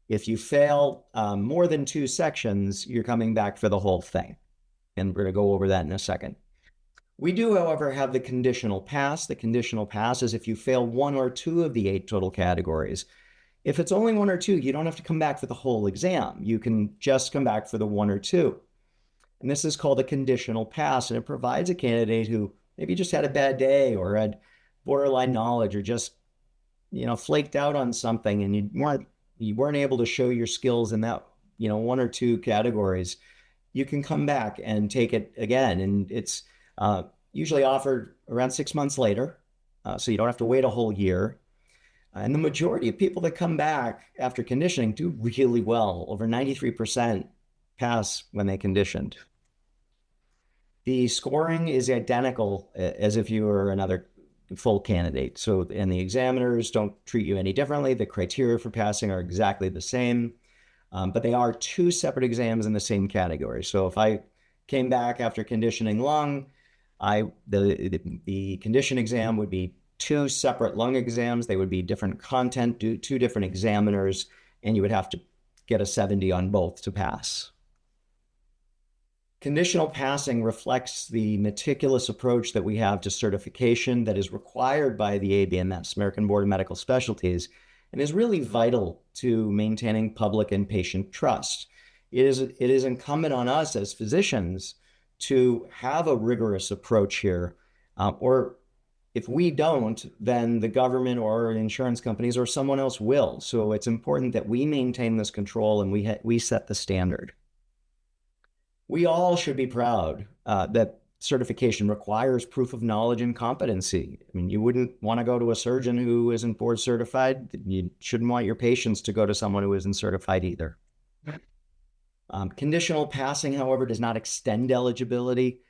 If you fail more than 2 sections, you're coming back for the whole thing. And we're going to go over that in a second. We do, however, have the conditional pass. The conditional pass is if you fail 1 or 2 of the 8 total categories. If it's only 1 or 2, you don't have to come back for the whole exam. You can just come back for the 1 or 2. And this is called a conditional pass, and it provides a candidate who maybe just had a bad day or had borderline knowledge or just, flaked out on something, and you weren't able to show your skills in that, 1 or 2 categories. You can come back and take it again, and it's usually offered around 6 months later, so you don't have to wait a whole year. And the majority of people that come back after conditioning do really well. Over 93% pass when they conditioned. The scoring is identical as if you were another full candidate. And the examiners don't treat you any differently. The criteria for passing are exactly the same, but they are 2 separate exams in the same category. So if I came back after conditioning lung, The condition exam would be 2 separate lung exams. They would be different content, 2 different examiners, and you would have to get a 70 on both to pass. Conditional passing reflects the meticulous approach that we have to certification that is required by the ABMS, American Board of Medical Specialties, and is really vital to maintaining public and patient trust. It is incumbent on us as physicians to have a rigorous approach here, or if we don't, then the government or insurance companies or someone else will. So it's important that we maintain this control and we set the standard. We all should be proud that certification requires proof of knowledge and competency. I mean, you wouldn't want to go to a surgeon who isn't board certified. You shouldn't want your patients to go to someone who isn't certified either. Conditional passing, however, does not extend eligibility.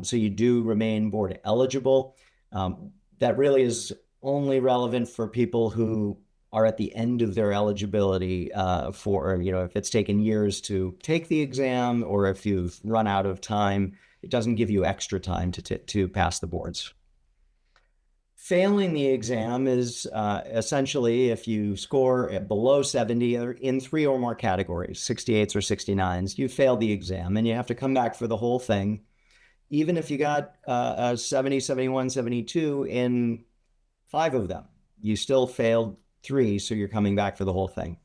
So you do remain board eligible. That really is only relevant for people who are at the end of their eligibility if it's taken years to take the exam, or if you've run out of time, it doesn't give you extra time to pass the boards. Failing the exam is essentially if you score at below 70 in 3 or more categories, 68s or 69s, you failed the exam and you have to come back for the whole thing. Even if you got a 70, 71, 72 in 5 of them, you still failed 3, so you're coming back for the whole thing.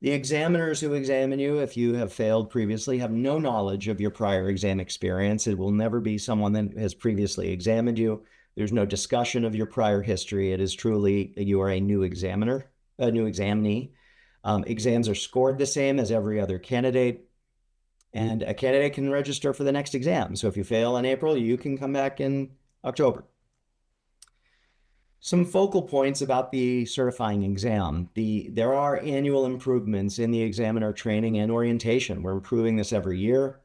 The examiners who examine you, if you have failed previously, have no knowledge of your prior exam experience. It will never be someone that has previously examined you. There's no discussion of your prior history. It is truly you are a new examiner, a new examinee. Exams are scored the same as every other candidate, and a candidate can register for the next exam. So if you fail in April, you can come back in October. Some focal points about the certifying exam. There are annual improvements in the examiner training and orientation. We're improving this every year.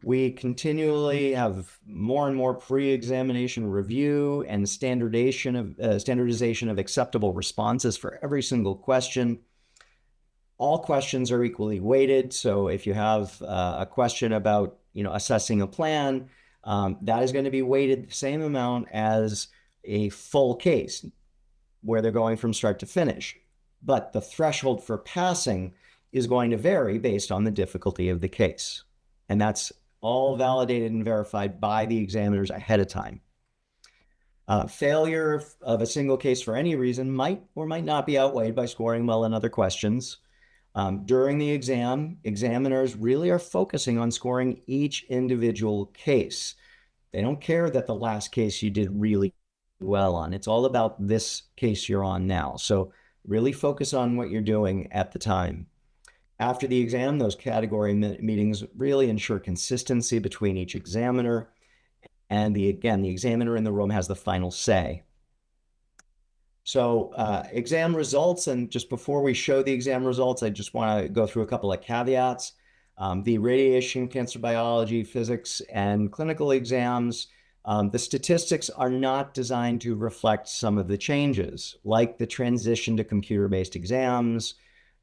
We continually have more and more pre-examination review and standardization of acceptable responses for every single question. All questions are equally weighted. So if you have a question about assessing a plan, that is going to be weighted the same amount as a full case where they're going from start to finish. But the threshold for passing is going to vary based on the difficulty of the case. And that's all validated and verified by the examiners ahead of time. Failure of a single case for any reason might or might not be outweighed by scoring well in other questions. During the exam, examiners really are focusing on scoring each individual case. They don't care that the last case you did really well on. It's all about this case you're on now. So really focus on what you're doing at the time. After the exam, those category meetings really ensure consistency between each examiner. And the examiner in the room has the final say. So exam results, and just before we show the exam results, I just want to go through a couple of caveats. The radiation, cancer biology, physics, and clinical exams, the statistics are not designed to reflect some of the changes, like the transition to computer-based exams,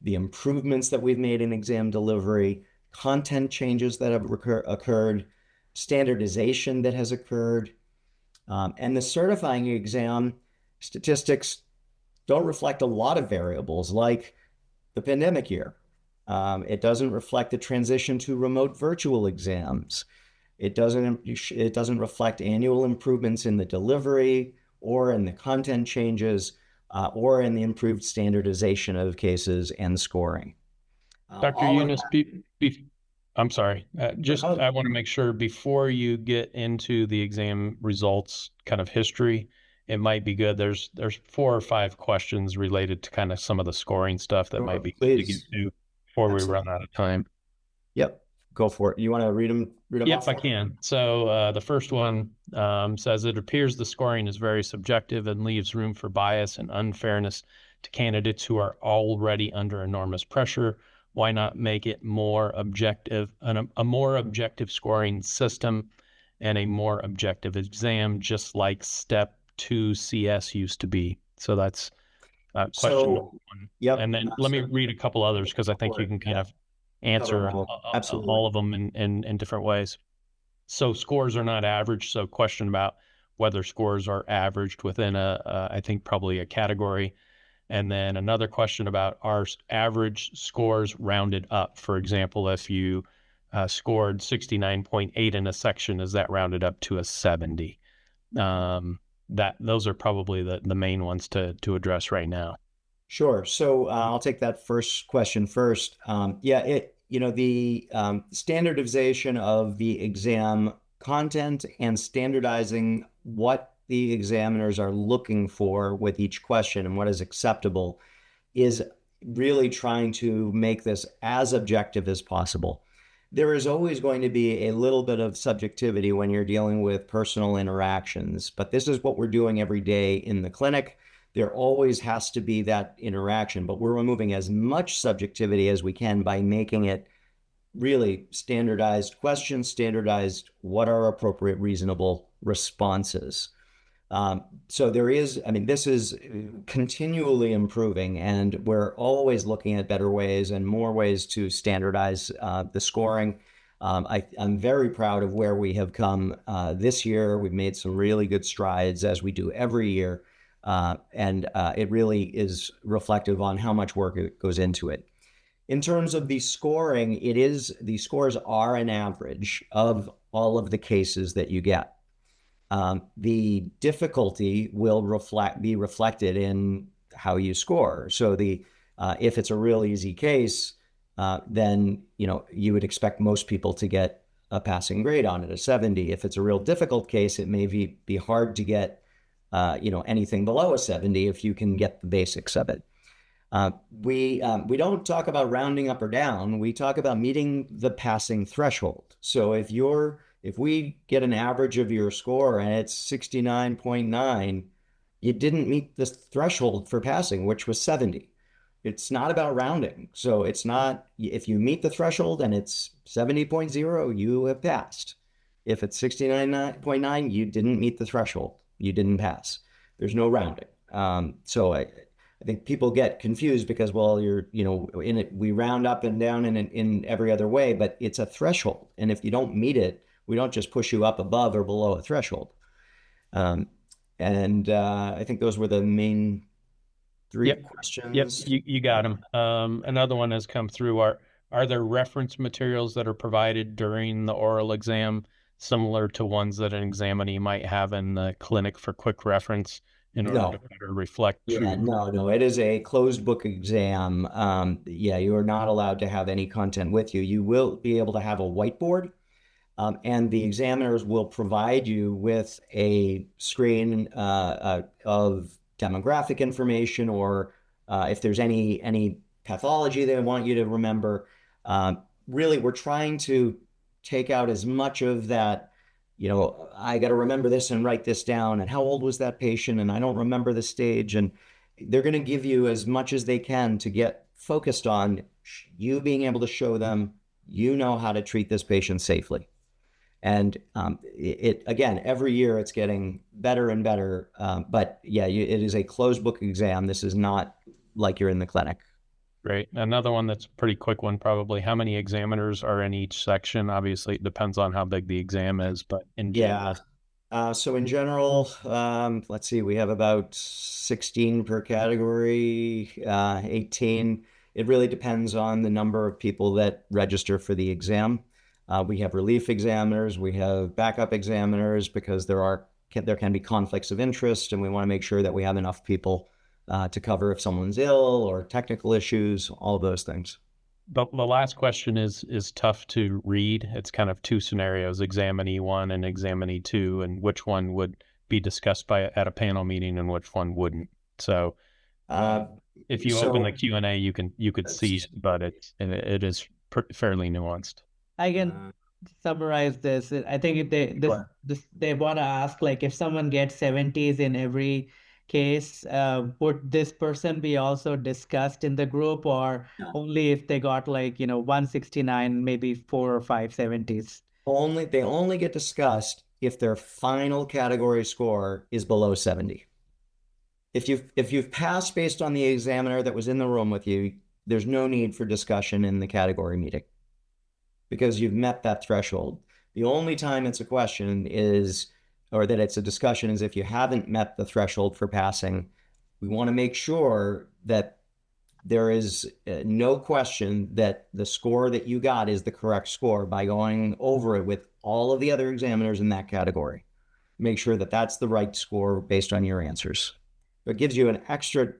the improvements that we've made in exam delivery, content changes that have occurred, standardization that has occurred, and the certifying exam statistics don't reflect a lot of variables like the pandemic year. It doesn't reflect the transition to remote virtual exams. It doesn't reflect annual improvements in the delivery or in the content changes or in the improved standardization of cases and scoring. Dr. Younis, I'm sorry. I want to make sure before you get into the exam results kind of history, it might be good. There's 4 or 5 questions related to kind of some of the scoring stuff that might be good to get to before we run out of time. Yep. Go for it. You want to read them? Yep, I can. So the first one says, it appears the scoring is very subjective and leaves room for bias and unfairness to candidates who are already under enormous pressure. Why not make it more objective, a more objective scoring system and a more objective exam, just like Step 2 CS used to be? So that's question number 1. Yep. And then let me read a couple others because I think you can kind of answer all of them in different ways. So scores are not averaged. So question about whether scores are averaged within I think probably a category. And then another question about are average scores rounded up? For example, if you scored 69.8 in a section, is that rounded up to a 70? Those are probably the main ones to address right now. Sure. So I'll take that first question first. The standardization of the exam content and standardizing what the examiners are looking for with each question and what is acceptable is really trying to make this as objective as possible. There is always going to be a little bit of subjectivity when you're dealing with personal interactions, but this is what we're doing every day in the clinic. There always has to be that interaction, but we're removing as much subjectivity as we can by making it really standardized questions, standardized what are appropriate, reasonable responses. So this is continually improving, and we're always looking at better ways and more ways to standardize the scoring. I'm very proud of where we have come this year. We've made some really good strides, as we do every year, and it really is reflective on how much work goes into it. In terms of the scoring, the scores are an average of all of the cases that you get. The difficulty will be reflected in how you score. So if it's a real easy case, then you would expect most people to get a passing grade on it, a 70. If it's a real difficult case, it may be hard to get anything below a 70 if you can get the basics of it. We don't talk about rounding up or down. We talk about meeting the passing threshold. So if we get an average of your score and it's 69.9, you didn't meet the threshold for passing, which was 70. It's not about rounding. So it's not, if you meet the threshold and it's 70.0, you have passed. If it's 69.9, you didn't meet the threshold. You didn't pass. There's no rounding. So I think people get confused because, well, in it, we round up and down in every other way, but it's a threshold. And if you don't meet it, we don't just push you up above or below a threshold. I think those were the main three questions. Yep, you got them. Another one has come through. Are there reference materials that are provided during the oral exam similar to ones that an examinee might have in the clinic for quick reference in order to better reflect true? No. It is a closed book exam. You are not allowed to have any content with you. You will be able to have a whiteboard. And the examiners will provide you with a screen of demographic information, or if there's any pathology they want you to remember. Really, we're trying to take out as much of that, I got to remember this and write this down, and how old was that patient, and I don't remember the stage. And they're going to give you as much as they can to get focused on you being able to show them how to treat this patient safely. And again, every year it's getting better and better. But it is a closed book exam. This is not like you're in the clinic. Great. Another one that's a pretty quick one, probably. How many examiners are in each section? Obviously, it depends on how big the exam is, but in general. So in general, let's see, we have about 16 per category, 18. It really depends on the number of people that register for the exam. We have relief examiners, we have backup examiners, because there can be conflicts of interest, and we want to make sure that we have enough people to cover if someone's ill or technical issues, all of those things. The last question is tough to read. It's kind of two scenarios, examinee 1 and examinee 2, and which one would be discussed at a panel meeting and which one wouldn't. So if you open the Q&A, you could see it, but it is fairly nuanced. I can summarize this. I think they want to ask, like, if someone gets 70s in every case, would this person be also discussed in the group, or only if they got 169, maybe 4 or 5 70s? They only get discussed if their final category score is below 70. If you've passed based on the examiner that was in the room with you, there's no need for discussion in the category meeting, because you've met that threshold. The only time it's a question is, or that it's a discussion, is if you haven't met the threshold for passing. We want to make sure that there is no question that the score that you got is the correct score by going over it with all of the other examiners in that category. Make sure that that's the right score based on your answers. It gives you an extra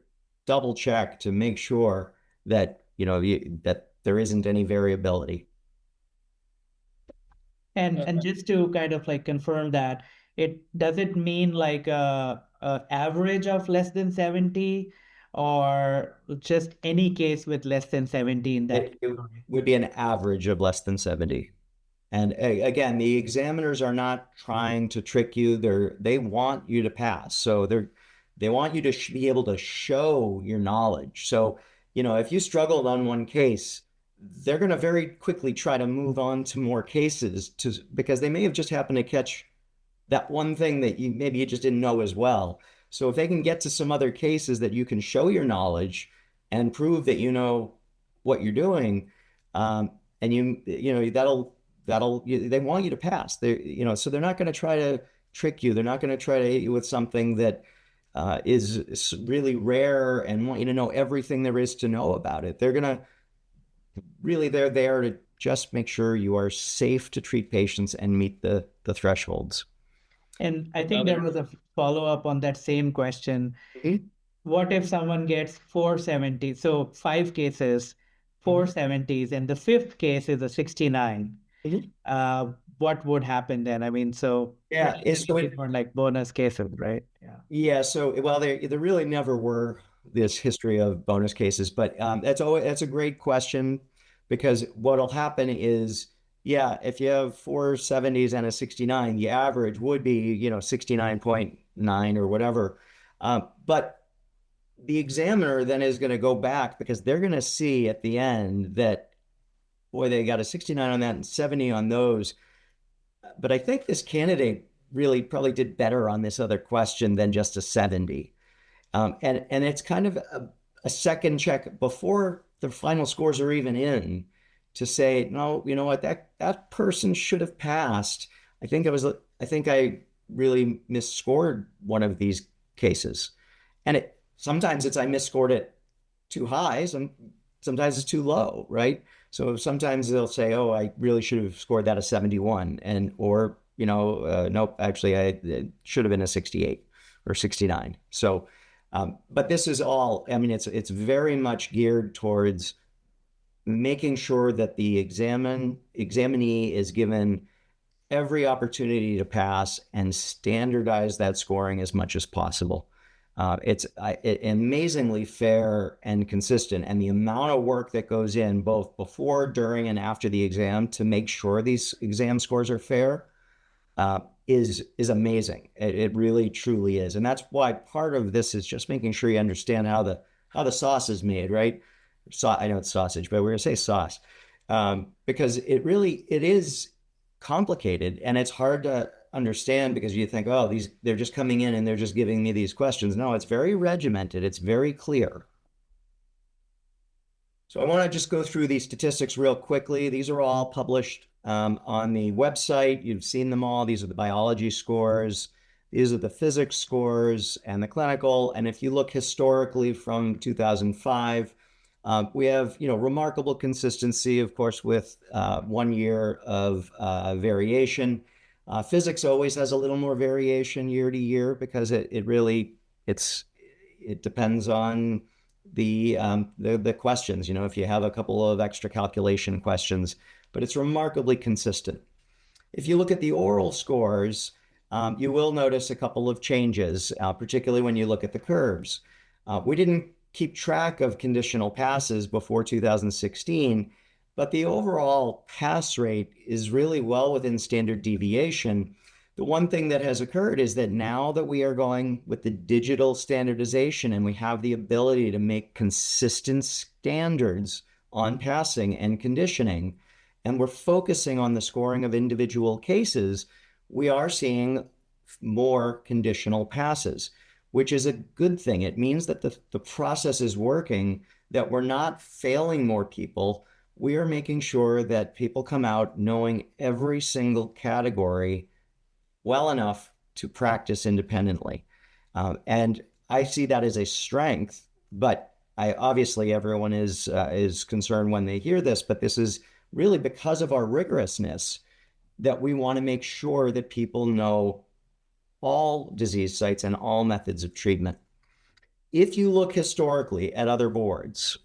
double check to make sure that that there isn't any variability. And just to kind of like confirm that, does it mean like a average of less than 70, or just any case with less than 70 in that It category? would be an average of less than 70. And again, the examiners are not trying to trick you. They want you to pass. So they want you to be able to show your knowledge. So, if you struggled on one case, they're going to very quickly try to move on to more cases because they may have just happened to catch that one thing that maybe you just didn't know as well. So if they can get to some other cases that you can show your knowledge and prove that you know what you're doing, and they want you to pass. So they're not going to try to trick you. They're not going to try to hit you with something that is really rare and want you to know everything there is to know about it. They're there to just make sure you are safe to treat patients and meet the thresholds. And I think there was a follow-up on that same question. What if someone gets 470? So 5 cases, 470s, and the 5th case is a 69. What would happen then? I mean, so Yeah, it's more like bonus cases, right? Yeah. So, well, there really never were this history of bonus cases, but that's a great question, because what'll happen is, yeah, if you have 470s and a 69, the average would be 69.9 or whatever. But the examiner then is going to go back, because they're going to see at the end that, boy, they got a 69 on that and 70 on those. But I think this candidate really probably did better on this other question than just a 70. And it's kind of a second check before the final scores are even in, to say, no, you know what, that person should have passed. I think I really misscored one of these cases. And sometimes I misscored it too high, sometimes it's too low, right? So sometimes they'll say, oh, I really should have scored that a 71, or nope, actually it should have been a 68 or 69. So but this is all, I mean, it's very much geared towards making sure that the examinee is given every opportunity to pass and standardize that scoring as much as possible. It's amazingly fair and consistent, and the amount of work that goes in both before, during, and after the exam to make sure these exam scores are fair is amazing. It really truly is, and that's why part of this is just making sure you understand how the sauce is made, right? I know it's sausage, but we're gonna say sauce, because it is complicated, and it's hard to understand, because you think, oh, they're just coming in and they're just giving me these questions. No, it's very regimented. It's very clear. So I want to just go through these statistics real quickly. These are all published on the website. You've seen them all. These are the biology scores. These are the physics scores and the clinical. And if you look historically from 2005, we have, remarkable consistency, of course, with 1 year of variation. Physics always has a little more variation year to year, because it depends on the questions. If you have a couple of extra calculation questions, but it's remarkably consistent. If you look at the oral scores, you will notice a couple of changes, particularly when you look at the curves. We didn't keep track of conditional passes before 2016, but the overall pass rate is really well within standard deviation. The one thing that has occurred is that now that we are going with the digital standardization, and we have the ability to make consistent standards on passing and conditioning, and we're focusing on the scoring of individual cases, we are seeing more conditional passes, which is a good thing. It means that the process is working, that we're not failing more people, we are making sure that people come out knowing every single category well enough to practice independently. And I see that as a strength, but obviously everyone is concerned when they hear this, but this is really because of our rigorousness that we want to make sure that people know all disease sites and all methods of treatment. If you look historically at other boards,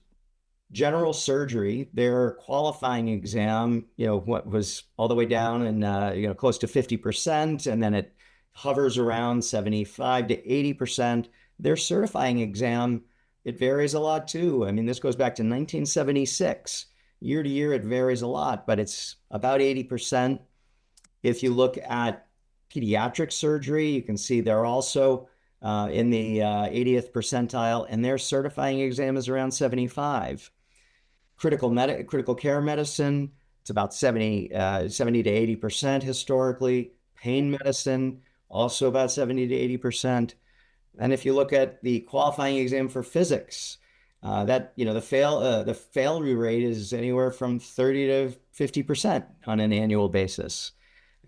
general surgery, their qualifying exam, what was all the way down and, close to 50%, and then it hovers around 75 to 80%. Their certifying exam, it varies a lot too. I mean, this goes back to 1976. Year to year, it varies a lot, but it's about 80%. If you look at pediatric surgery, you can see they're also in the 80th percentile, and their certifying exam is around 75. Critical care medicine, it's about 70 to 80% historically. Pain medicine, also about 70 to 80%. And if you look at the qualifying exam for physics, the failure rate is anywhere from 30 to 50% on an annual basis.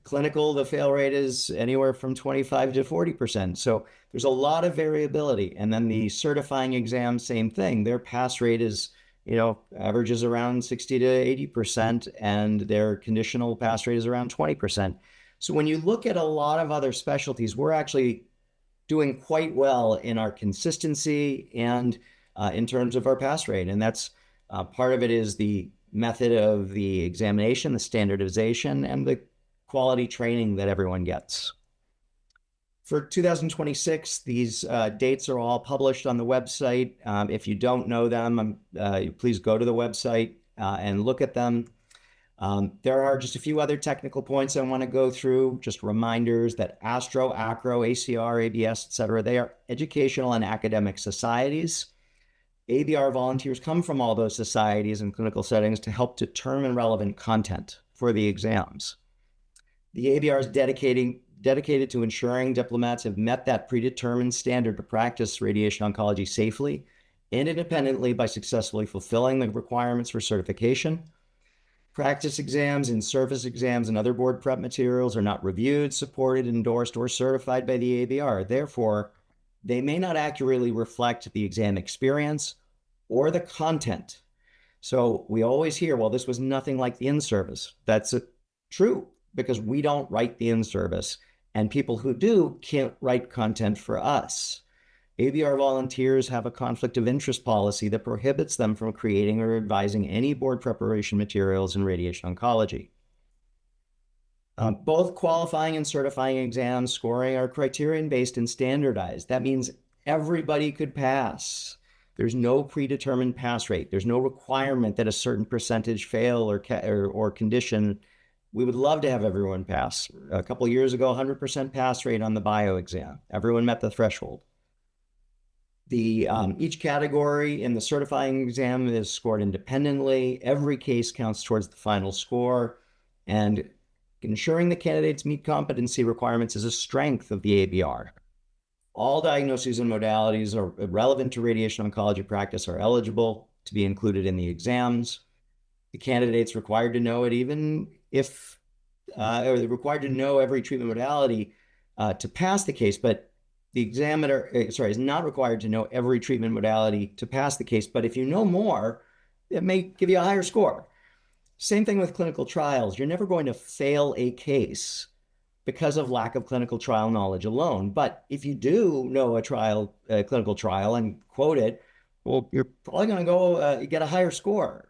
Clinical, the fail rate is anywhere from 25 to 40%. So there's a lot of variability. And then the certifying exam, same thing. Their pass rate is, averages around 60 to 80%, and their conditional pass rate is around 20%. So when you look at a lot of other specialties, we're actually doing quite well in our consistency and in terms of our pass rate. And that's part of it is the method of the examination, the standardization, and the quality training that everyone gets. For 2026, these dates are all published on the website. If you don't know them, please go to the website and look at them. There are just a few other technical points I want to go through, just reminders that ASTRO, ACRO, ACR, ABS, etc., they are educational and academic societies. ABR volunteers come from all those societies and clinical settings to help determine relevant content for the exams. The ABR is dedicated to ensuring diplomats have met that predetermined standard to practice radiation oncology safely and independently by successfully fulfilling the requirements for certification. Practice exams, in-service exams, and other board prep materials are not reviewed, supported, endorsed, or certified by the ABR. Therefore, they may not accurately reflect the exam experience or the content. So we always hear, well, this was nothing like the in-service. That's true, because we don't write the in-service, and people who do can't write content for us. ABR volunteers have a conflict of interest policy that prohibits them from creating or advising any board preparation materials in radiation oncology. Both qualifying and certifying exams scoring are criterion-based and standardized. That means everybody could pass. There's no predetermined pass rate. There's no requirement that a certain percentage fail or condition. We would love to have everyone pass. A couple of years ago, 100% pass rate on the bio exam. Everyone met the threshold. Each category in the certifying exam is scored independently. Every case counts towards the final score, and ensuring the candidates meet competency requirements is a strength of the ABR. All diagnoses and modalities are relevant to radiation oncology practice are eligible to be included in the exams. The candidates required to know it, even if or they're required to know every treatment modality to pass the case, but the examiner, is not required to know every treatment modality to pass the case, but if you know more, it may give you a higher score. Same thing with clinical trials. You're never going to fail a case because of lack of clinical trial knowledge alone. But if you do know a clinical trial and quote it, well, you're probably going to go get a higher score.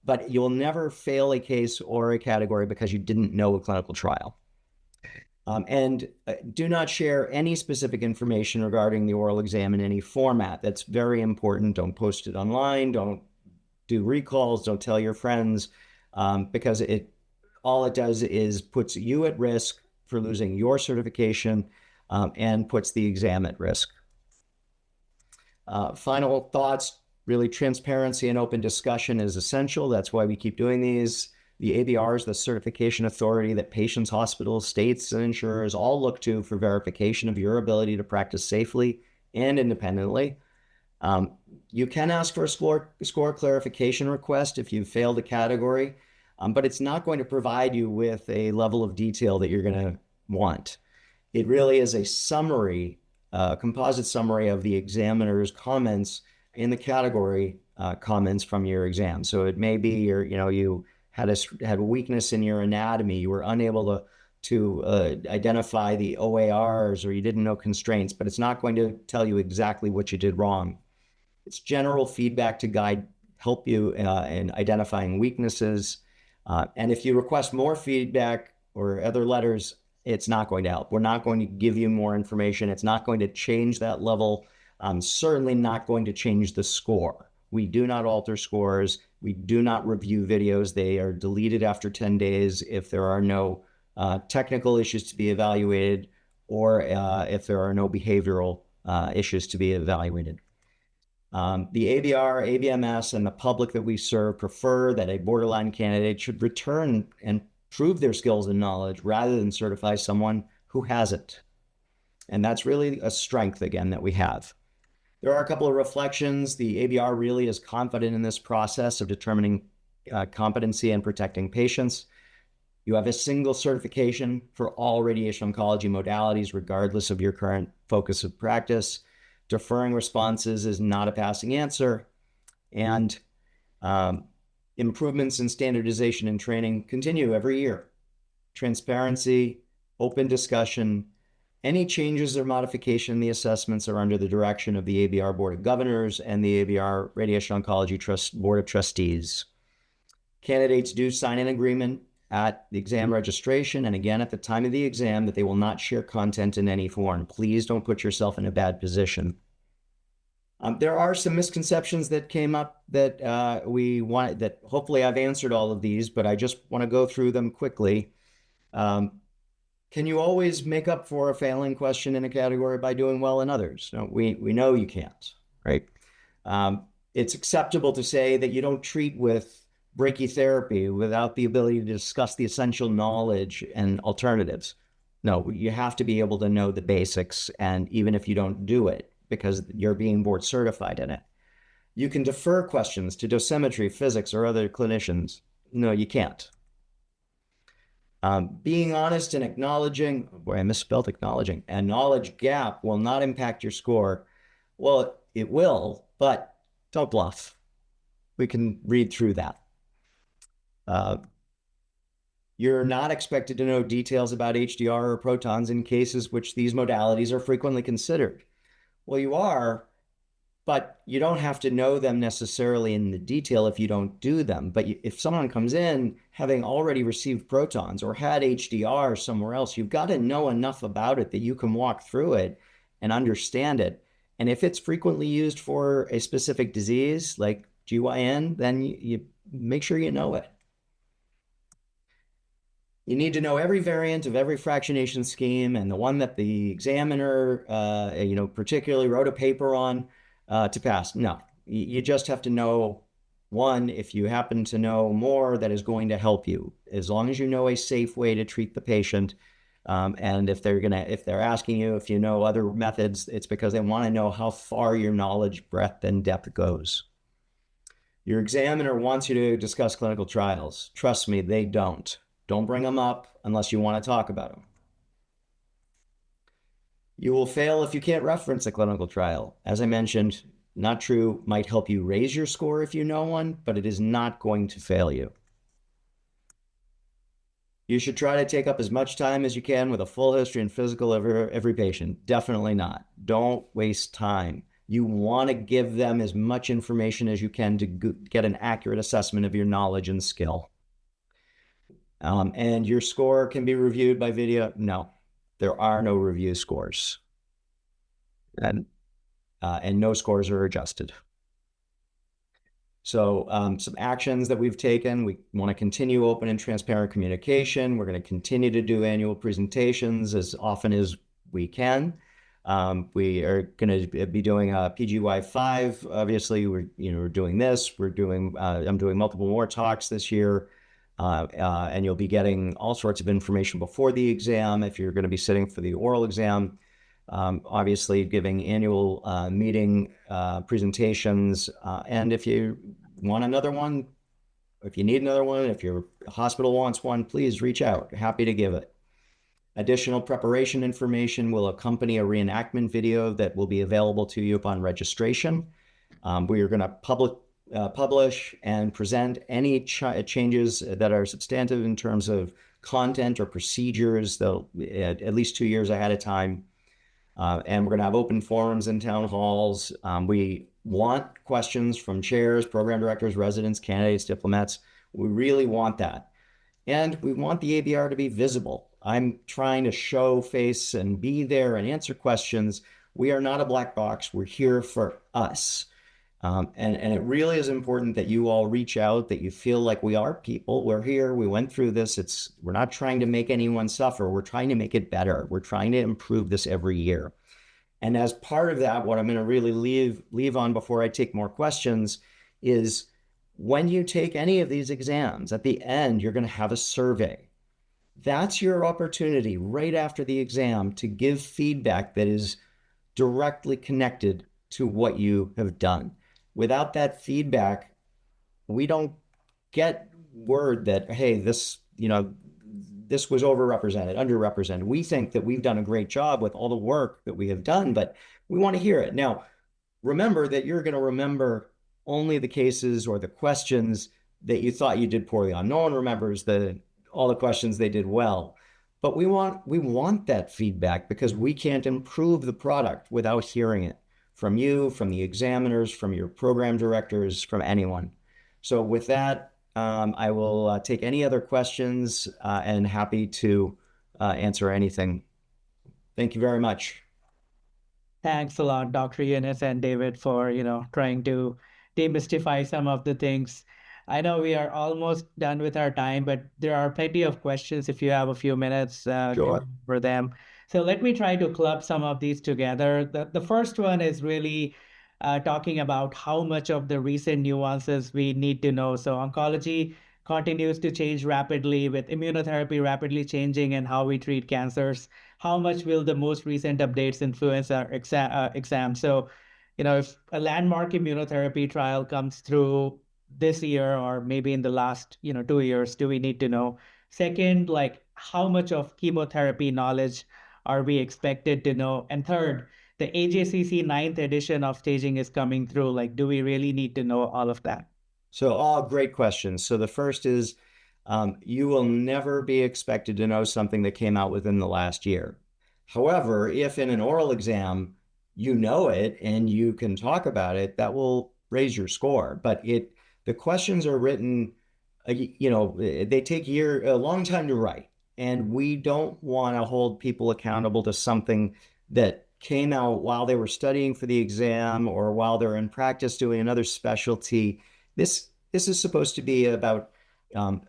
But you'll never fail a case or a category because you didn't know a clinical trial. And do not share any specific information regarding the oral exam in any format. That's very important. Don't post it online. Don't do recalls. Don't tell your friends, because all it does is puts you at risk for losing your certification and puts the exam at risk. Final thoughts, really transparency and open discussion is essential. That's why we keep doing these. The ABR is the certification authority that patients, hospitals, states, and insurers all look to for verification of your ability to practice safely and independently. You can ask for a score clarification request if you failed a category, but it's not going to provide you with a level of detail that you're going to want. It really is a summary, composite summary of the examiner's comments in the category comments from your exam. So it may be you had a weakness in your anatomy, you were unable to identify the OARs, or you didn't know constraints, but it's not going to tell you exactly what you did wrong. It's general feedback to help you in identifying weaknesses. And if you request more feedback or other letters, it's not going to help. We're not going to give you more information. It's not going to change that level. Certainly not going to change the score. We do not alter scores. We do not review videos. They are deleted after 10 days if there are no technical issues to be evaluated, or if there are no behavioral issues to be evaluated. The ABR, ABMS, and the public that we serve prefer that a borderline candidate should return and prove their skills and knowledge rather than certify someone who hasn't. And that's really a strength, again, that we have. There are a couple of reflections. The ABR really is confident in this process of determining competency and protecting patients. You have a single certification for all radiation oncology modalities, regardless of your current focus of practice. Deferring responses is not a passing answer. And improvements in standardization and training continue every year. Transparency, open discussion. Any changes or modification in the assessments are under the direction of the ABR Board of Governors and the ABR Radiation Oncology Board of Trustees. Candidates do sign an agreement at the exam registration and again at the time of the exam that they will not share content in any form. Please don't put yourself in a bad position. There are some misconceptions that came up that that hopefully I've answered all of these, but I just want to go through them quickly. Can you always make up for a failing question in a category by doing well in others? No, we know you can't, right? It's acceptable to say that you don't treat with brachytherapy without the ability to discuss the essential knowledge and alternatives. No, you have to be able to know the basics, and even if you don't do it, because you're being board certified in it. You can defer questions to dosimetry, physics, or other clinicians. No, you can't. Being honest and acknowledging, boy, I misspelled acknowledging, a knowledge gap will not impact your score. Well, it will, but don't bluff. We can read through that. You're not expected to know details about HDR or protons in cases which these modalities are frequently considered. Well, you are, but you don't have to know them necessarily in the detail if you don't do them. But if someone comes in having already received protons or had HDR somewhere else, you've got to know enough about it that you can walk through it and understand it. And if it's frequently used for a specific disease like GYN, then you make sure you know it. You need to know every variant of every fractionation scheme and the one that the examiner, particularly wrote a paper on to pass. No, you just have to know one. If you happen to know more, that is going to help you, as long as you know a safe way to treat the patient. And if they're asking you if you know other methods, it's because they want to know how far your knowledge, breadth, and depth goes. Your examiner wants you to discuss clinical trials. Trust me, they don't. Don't bring them up unless you want to talk about them. You will fail if you can't reference a clinical trial. As I mentioned, not true, might help you raise your score if you know one, but it is not going to fail you. You should try to take up as much time as you can with a full history and physical of every patient. Definitely not. Don't waste time. You want to give them as much information as you can to get an accurate assessment of your knowledge and skill. And your score can be reviewed by video. No, there are no review scores. And no scores are adjusted. So some actions that we've taken: we want to continue open and transparent communication. We're going to continue to do annual presentations as often as we can. We are going to be doing a PGY5. Obviously, we're doing this. I'm doing multiple more talks this year. And you'll be getting all sorts of information before the exam if you're going to be sitting for the oral exam. obviously giving annual meeting presentations. And if you want another one, if you need another one, if your hospital wants one, please reach out. Happy to give it. Additional preparation information will accompany a reenactment video that will be available to you upon registration. We are going to publish and present any changes that are substantive in terms of content or procedures, though at least 2 years ahead of time. And we're going to have open forums and town halls. We want questions from chairs, program directors, residents, candidates, diplomats. We really want that. And we want the ABR to be visible. I'm trying to show face and be there and answer questions. We are not a black box. We're here for us. And it really is important that you all reach out, that you feel like we are people. We're here. We went through this. We're not trying to make anyone suffer. We're trying to make it better. We're trying to improve this every year. And as part of that, what I'm going to really leave on before I take more questions is when you take any of these exams, at the end, you're going to have a survey. That's your opportunity right after the exam to give feedback that is directly connected to what you have done. Without that feedback, we don't get word that, hey, this was overrepresented, underrepresented. We think that we've done a great job with all the work that we have done, but we want to hear it. Now, remember that you're going to remember only the cases or the questions that you thought you did poorly on. No one remembers all the questions they did well. But we want that feedback because we can't improve the product without hearing it from you, from the examiners, from your program directors, from anyone. So with that, I will take any other questions and happy to answer anything. Thank you very much. Thanks a lot, Dr. Younis and David, for trying to demystify some of the things. I know we are almost done with our time, but there are plenty of questions if you have a few minutes Sure. for them. So let me try to club some of these together. The first one is really talking about how much of the recent nuances we need to know. So oncology continues to change rapidly, with immunotherapy rapidly changing and how we treat cancers. How much will the most recent updates influence our exam? So, if a landmark immunotherapy trial comes through this year or maybe in the last 2 years, do we need to know? Second, like how much of chemotherapy knowledge are we expected to know? And third, the AJCC 9th edition of staging is coming through. Like, do we really need to know all of that? So all great questions. So the first is, you will never be expected to know something that came out within the last year. However, if in an oral exam, you know it and you can talk about it, that will raise your score. But the questions are written, they take a long time to write. And we don't want to hold people accountable to something that came out while they were studying for the exam or while they're in practice doing another specialty. This is supposed to be about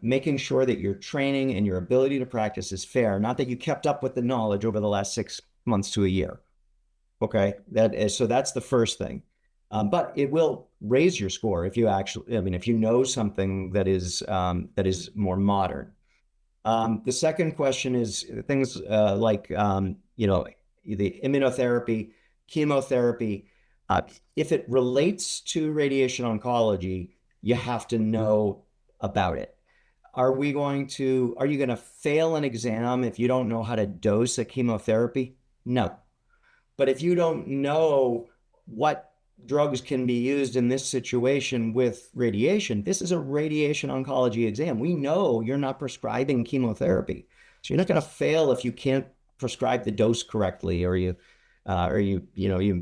making sure that your training and your ability to practice is fair, not that you kept up with the knowledge over the last 6 months to a year. Okay, so that's the first thing. But it will raise your score if you know something that is more modern. The second question is things like the immunotherapy, chemotherapy. If it relates to radiation oncology, you have to know about it. Are you going to fail an exam if you don't know how to dose a chemotherapy? No. But if you don't know what drugs can be used in this situation with radiation, this is a radiation oncology exam. We know you're not prescribing chemotherapy. So you're not going to fail if you can't prescribe the dose correctly or you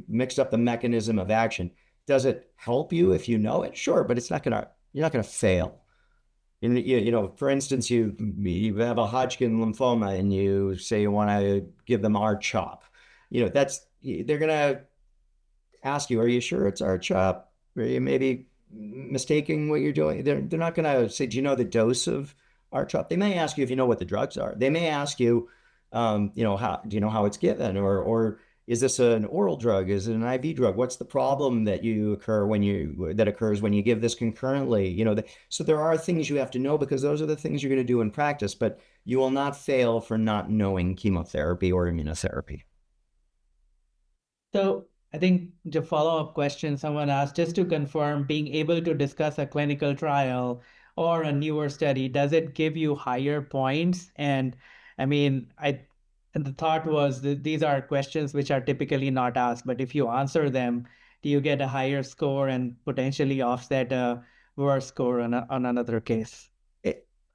mixed up the mechanism of action. Does it help you if you know it? Sure, but you're not going to fail. For instance, you have a Hodgkin lymphoma and you say you want to give them R-CHOP. They're going to ask you, are you sure it's R-CHOP? Are you maybe mistaking what you're doing? They're not going to say, do you know the dose of R-CHOP? They may ask you if you know what the drugs are. They may ask you, do you know how it's given? Or is this an oral drug? Is it an IV drug? What's the problem that occurs when you give this concurrently? So there are things you have to know because those are the things you're going to do in practice, but you will not fail for not knowing chemotherapy or immunotherapy. So I think the follow-up question someone asked, just to confirm, being able to discuss a clinical trial or a newer study, does it give you higher points? And I mean, and the thought was that these are questions which are typically not asked, but if you answer them, do you get a higher score and potentially offset a worse score on another case?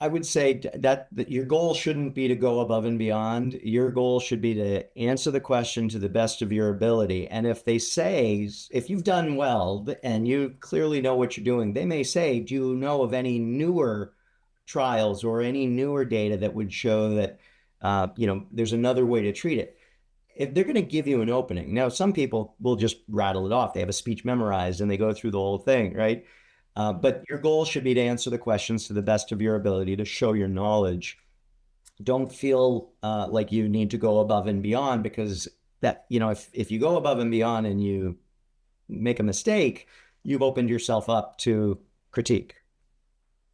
I would say that your goal shouldn't be to go above and beyond. Your goal should be to answer the question to the best of your ability. And if they say, if you've done well and you clearly know what you're doing, they may say, do you know of any newer trials or any newer data that would show that, there's another way to treat it? If they're going to give you an opening. Now, some people will just rattle it off. They have a speech memorized and they go through the whole thing, right? But your goal should be to answer the questions to the best of your ability, to show your knowledge. Don't feel like you need to go above and beyond, because that, if you go above and beyond and you make a mistake, you've opened yourself up to critique.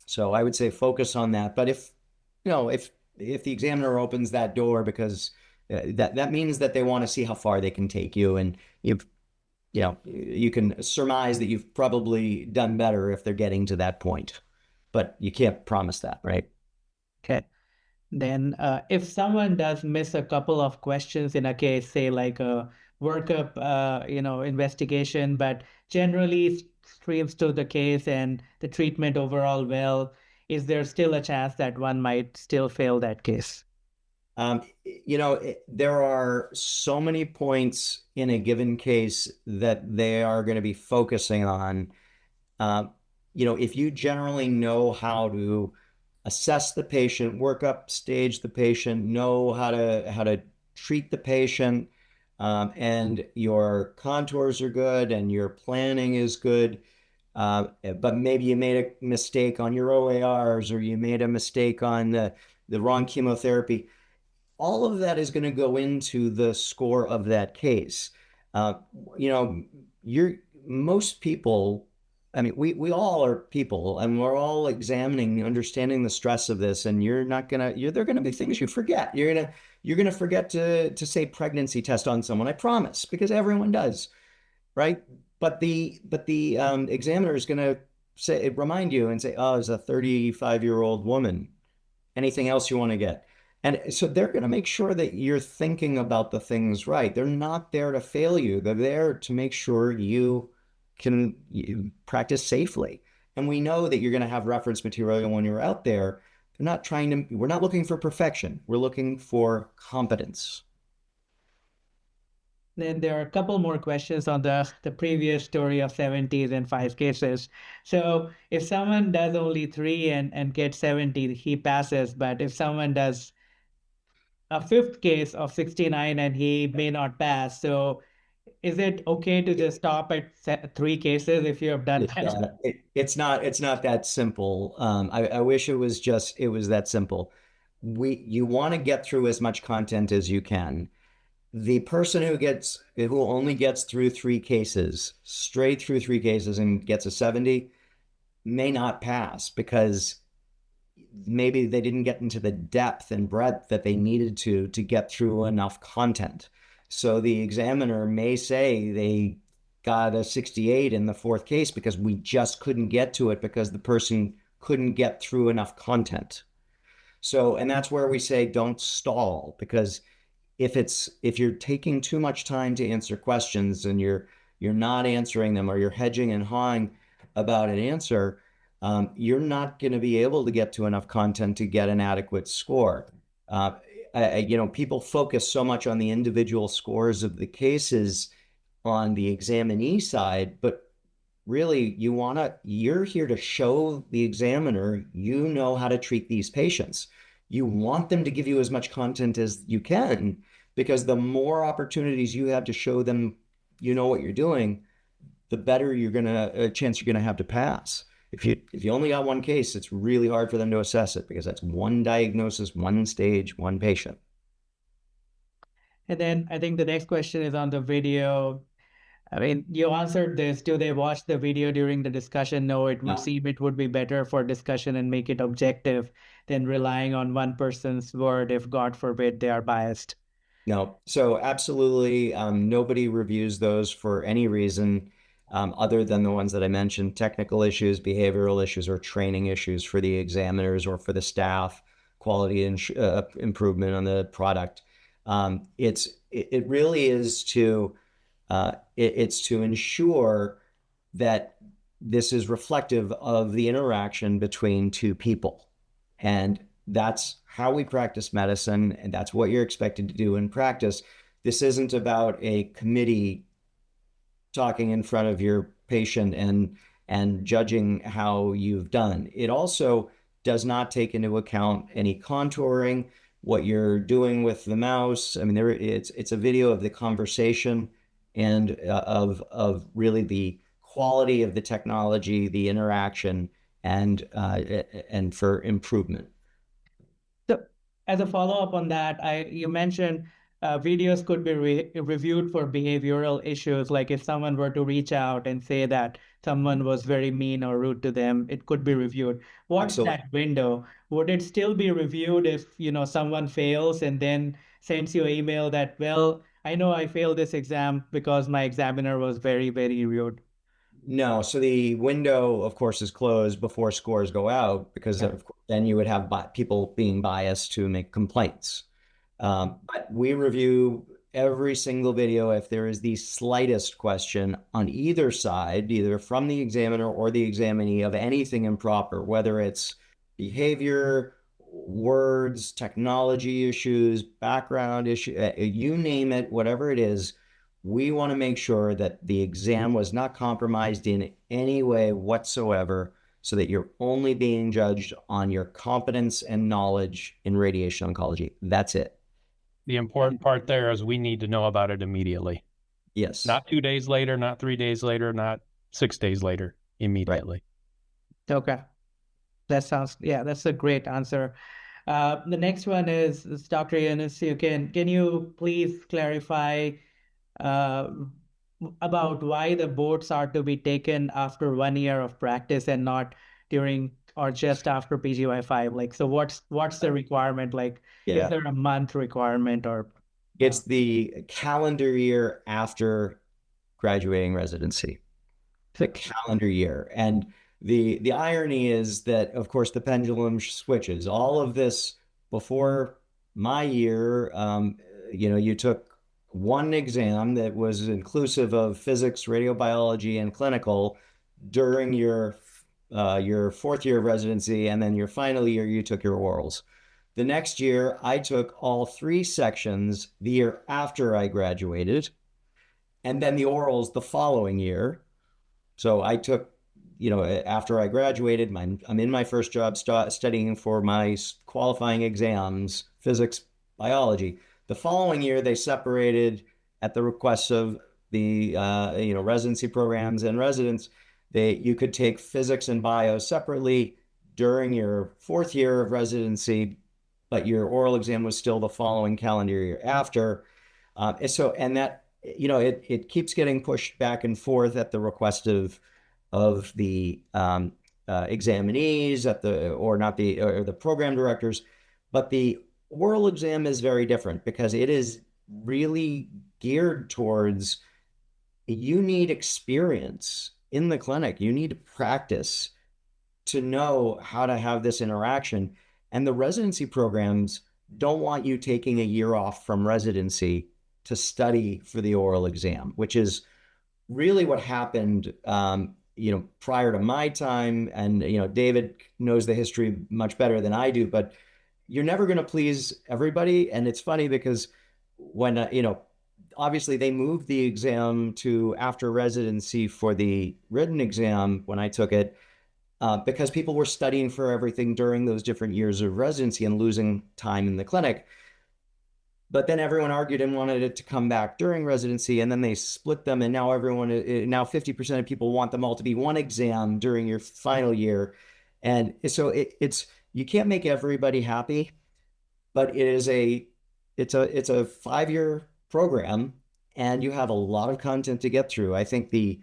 So I would say focus on that. But if the examiner opens that door, because that means that they want to see how far they can take you, and you can surmise that you've probably done better if they're getting to that point, but you can't promise that, right? Okay. Then, if someone does miss a couple of questions in a case, say like a workup, investigation, but generally streams to the case and the treatment overall well, is there still a chance that one might still fail that case? There are so many points in a given case that they are going to be focusing on. If you generally know how to assess the patient, work up, stage the patient, know how to treat the patient, and your contours are good and your planning is good, but maybe you made a mistake on your OARs, or you made a mistake on the wrong chemotherapy. All of that is going to go into the score of that case. Most people, I mean, we all are people, and we're all examining, understanding the stress of this. And there are going to be things you forget. You're gonna forget to say pregnancy test on someone. I promise, because everyone does, right? But the examiner is going to remind you and say, oh, it's a 35-year-old woman. Anything else you want to get? And so they're going to make sure that you're thinking about the things right. They're not there to fail you. They're there to make sure you can practice safely. And we know that you're going to have reference material when you're out there. We're not looking for perfection. We're looking for competence. Then there are a couple more questions on the previous story of 70s and 5 cases. So if someone does only 3 and gets 70, he passes. But if someone does a 5th case of 69 and he may not pass, so is it okay to just stop at 3 cases if you have done that? It's not that simple. I wish it was that simple. You want to get through as much content as you can. The person who only gets through 3 cases, straight through 3 cases, and gets a 70 may not pass, because maybe they didn't get into the depth and breadth that they needed to get through enough content. So the examiner may say they got a 68 in the 4th case because we just couldn't get to it, because the person couldn't get through enough content. So, and that's where we say don't stall, because if you're taking too much time to answer questions and you're not answering them, or you're hedging and hawing about an answer, you're not going to be able to get to enough content to get an adequate score. People focus so much on the individual scores of the cases on the examinee side, but really you're here to show the examiner you know how to treat these patients. You want them to give you as much content as you can, because the more opportunities you have to show them you know what you're doing, the better chance you're gonna have to pass. If you only got 1 case, it's really hard for them to assess it, because that's 1 diagnosis, 1 stage, 1 patient. And then I think the next question is on the video. I mean, you answered this. Do they watch the video during the discussion? No, it would seem it would be better for discussion and make it objective than relying on one person's word if, God forbid, they are biased. No. So absolutely, nobody reviews those for any reason other than the ones that I mentioned, technical issues, behavioral issues, or training issues for the examiners or for the staff, quality and improvement on the product. It really is to it's to ensure that this is reflective of the interaction between two people. And that's how we practice medicine, and that's what you're expected to do in practice. This isn't about a committee talking in front of your patient and judging how you've done. It also does not take into account any contouring, what you're doing with the mouse. I mean, it's a video of the conversation and of really the quality of the technology, the interaction, and for improvement. So, as a follow-up on that, you mentioned videos could be reviewed for behavioral issues. Like if someone were to reach out and say that someone was very mean or rude to them, it could be reviewed. What's Absolutely. that window? Would it still be reviewed if, someone fails and then sends you an email that, well, I know I failed this exam because my examiner was very, very rude? No, so the window, of course, is closed before scores go out because Yeah. of course, then you would have people being biased to make complaints. But we review every single video if there is the slightest question on either side, either from the examiner or the examinee of anything improper, whether it's behavior, words, technology issues, background issue, you name it, whatever it is. We want to make sure that the exam was not compromised in any way whatsoever, so that you're only being judged on your competence and knowledge in radiation oncology. That's it. The important part there is we need to know about it immediately. Yes. Not 2 days later, not 3 days later, not 6 days later, Right. immediately. Okay. That's a great answer. The next one is Dr. Younis. Can you please clarify uh, about why the boards are to be taken after 1 year of practice and not during or just after PGY5? Like, so what's the requirement? Like, is Yeah. there a month requirement or? It's the calendar year after graduating residency. The calendar year. And the irony is that, of course, the pendulum switches. All of this before my year, you took one exam that was inclusive of physics, radiobiology, and clinical during your fourth year of residency, and then your final year, you took your orals. The next year, I took all three sections the year after I graduated, and then the orals the following year. So I took, after I graduated, I'm in my first job studying for my qualifying exams, physics, biology. The following year, they separated at the request of the, residency programs and residents. You could take physics and bio separately during your fourth year of residency, but your oral exam was still the following calendar year after. And that, it keeps getting pushed back and forth at the request of the examinees or the program directors. But the oral exam is very different because it is really geared towards, you need experience in the clinic. You need to practice to know how to have this interaction. And the residency programs don't want you taking a year off from residency to study for the oral exam, which is really what happened, prior to my time. And, David knows the history much better than I do, but you're never going to please everybody. And it's funny because when, obviously they moved the exam to after residency for the written exam when I took it, because people were studying for everything during those different years of residency and losing time in the clinic. But then everyone argued and wanted it to come back during residency, and then they split them, and now 50% of people want them all to be one exam during your final year. And so it's you can't make everybody happy, but it's a 5-year program, and you have a lot of content to get through. I think the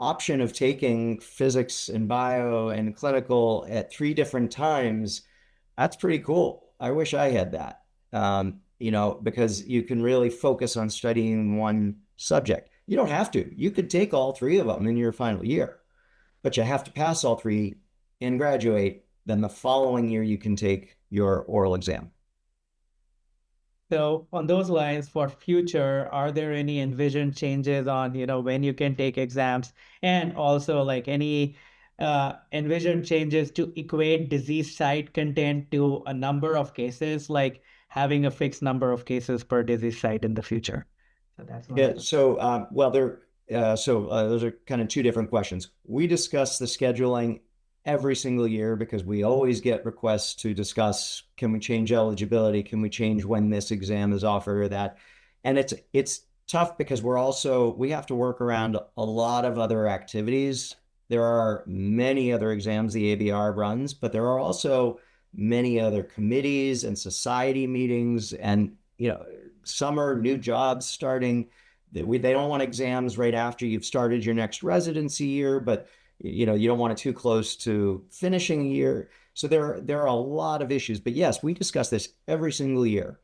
option of taking physics and bio and clinical at 3 different times, that's pretty cool. I wish I had that. because you can really focus on studying one subject. You don't have to. You could take all three of them in your final year, but you have to pass all three and graduate. Then the following year, you can take your oral exam. So on those lines, for future, are there any envisioned changes on, when you can take exams, and also like any envisioned changes to equate disease site content to a number of cases, like having a fixed number of cases per disease site in the future? So that's one. Yeah. So, those are kind of two different questions. We discuss the scheduling every single year because we always get requests to discuss, can we change eligibility? Can we change when this exam is offered or that? And it's tough because we have to work around a lot of other activities. There are many other exams the ABR runs, but there are also many other committees and society meetings and, summer new jobs starting. They don't want exams right after you've started your next residency year, but you don't want it too close to finishing a year. So there are a lot of issues. But yes, we discuss this every single year.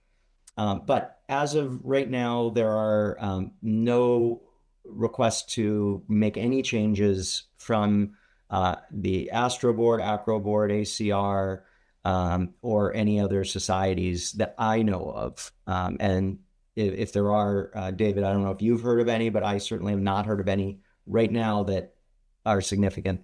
But as of right now, there are no requests to make any changes from the Astro Board, Acro Board, ACR, or any other societies that I know of. And if there are, David, I don't know if you've heard of any, but I certainly have not heard of any right now that are significant.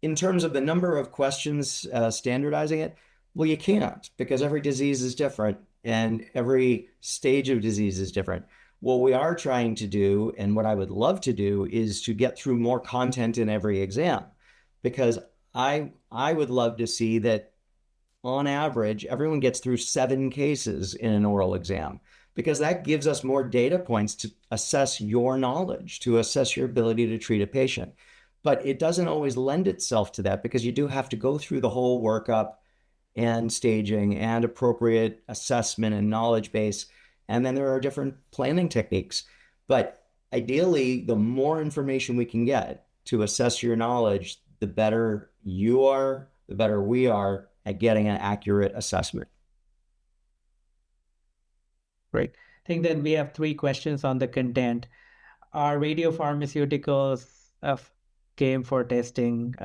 In terms of the number of questions, standardizing it, well, you can't, because every disease is different and every stage of disease is different. What we are trying to do, and what I would love to do, is to get through more content in every exam, because I would love to see that on average, everyone gets through 7 cases in an oral exam, because that gives us more data points to assess your knowledge, to assess your ability to treat a patient. But it doesn't always lend itself to that, because you do have to go through the whole workup and staging and appropriate assessment and knowledge base. And then there are different planning techniques. But ideally, the more information we can get to assess your knowledge, the better you are, the better we are at getting an accurate assessment. Great. I think then we have 3 questions on the content. Are radiopharmaceuticals game for testing?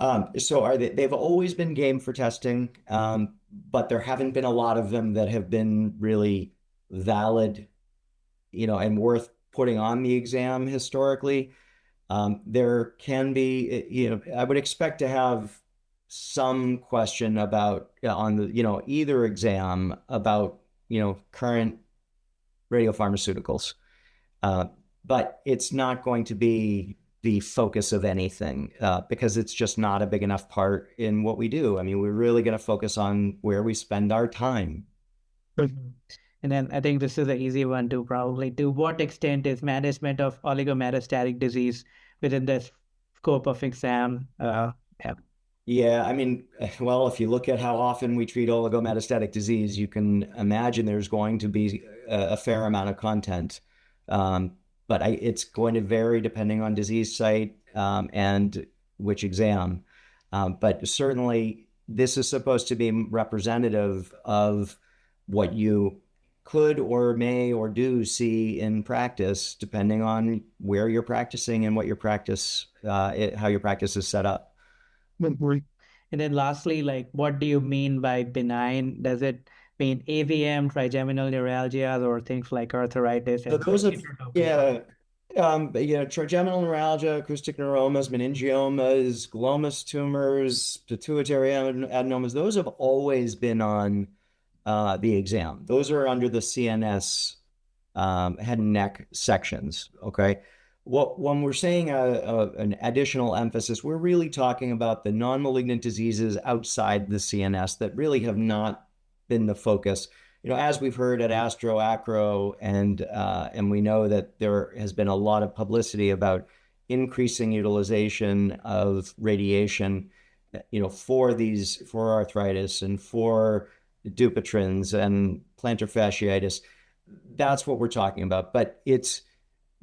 They've always been game for testing, but there haven't been a lot of them that have been really valid, and worth putting on the exam historically. There can be, I would expect to have some question about on the, either exam about, current radiopharmaceuticals. But it's not going to be the focus of anything, because it's just not a big enough part in what we do. I mean, we're really going to focus on where we spend our time. Mhm. And then I think this is an easy one to probably. To what extent is management of oligometastatic disease within the scope of exam? Yeah. Yeah, I mean, well, if you look at how often we treat oligometastatic disease, you can imagine there's going to be a fair amount of content. But it's going to vary depending on disease site, and which exam. But certainly, this is supposed to be representative of what you could or may or do see in practice, depending on where you're practicing and what your practice, how your practice is set up. And then lastly, like, what do you mean by benign? Does it mean AVM, trigeminal neuralgia, or things like arthritis? So those are, trigeminal neuralgia, acoustic neuromas, meningiomas, glomus tumors, pituitary adenomas, those have always been on the exam. Those are under the CNS head and neck sections, okay? When we're saying an additional emphasis, we're really talking about the non-malignant diseases outside the CNS that really have not been the focus. As we've heard at Astro, Acro, and we know that there has been a lot of publicity about increasing utilization of radiation, for arthritis and for Dupuytren's and plantar fasciitis. That's what we're talking about. But it's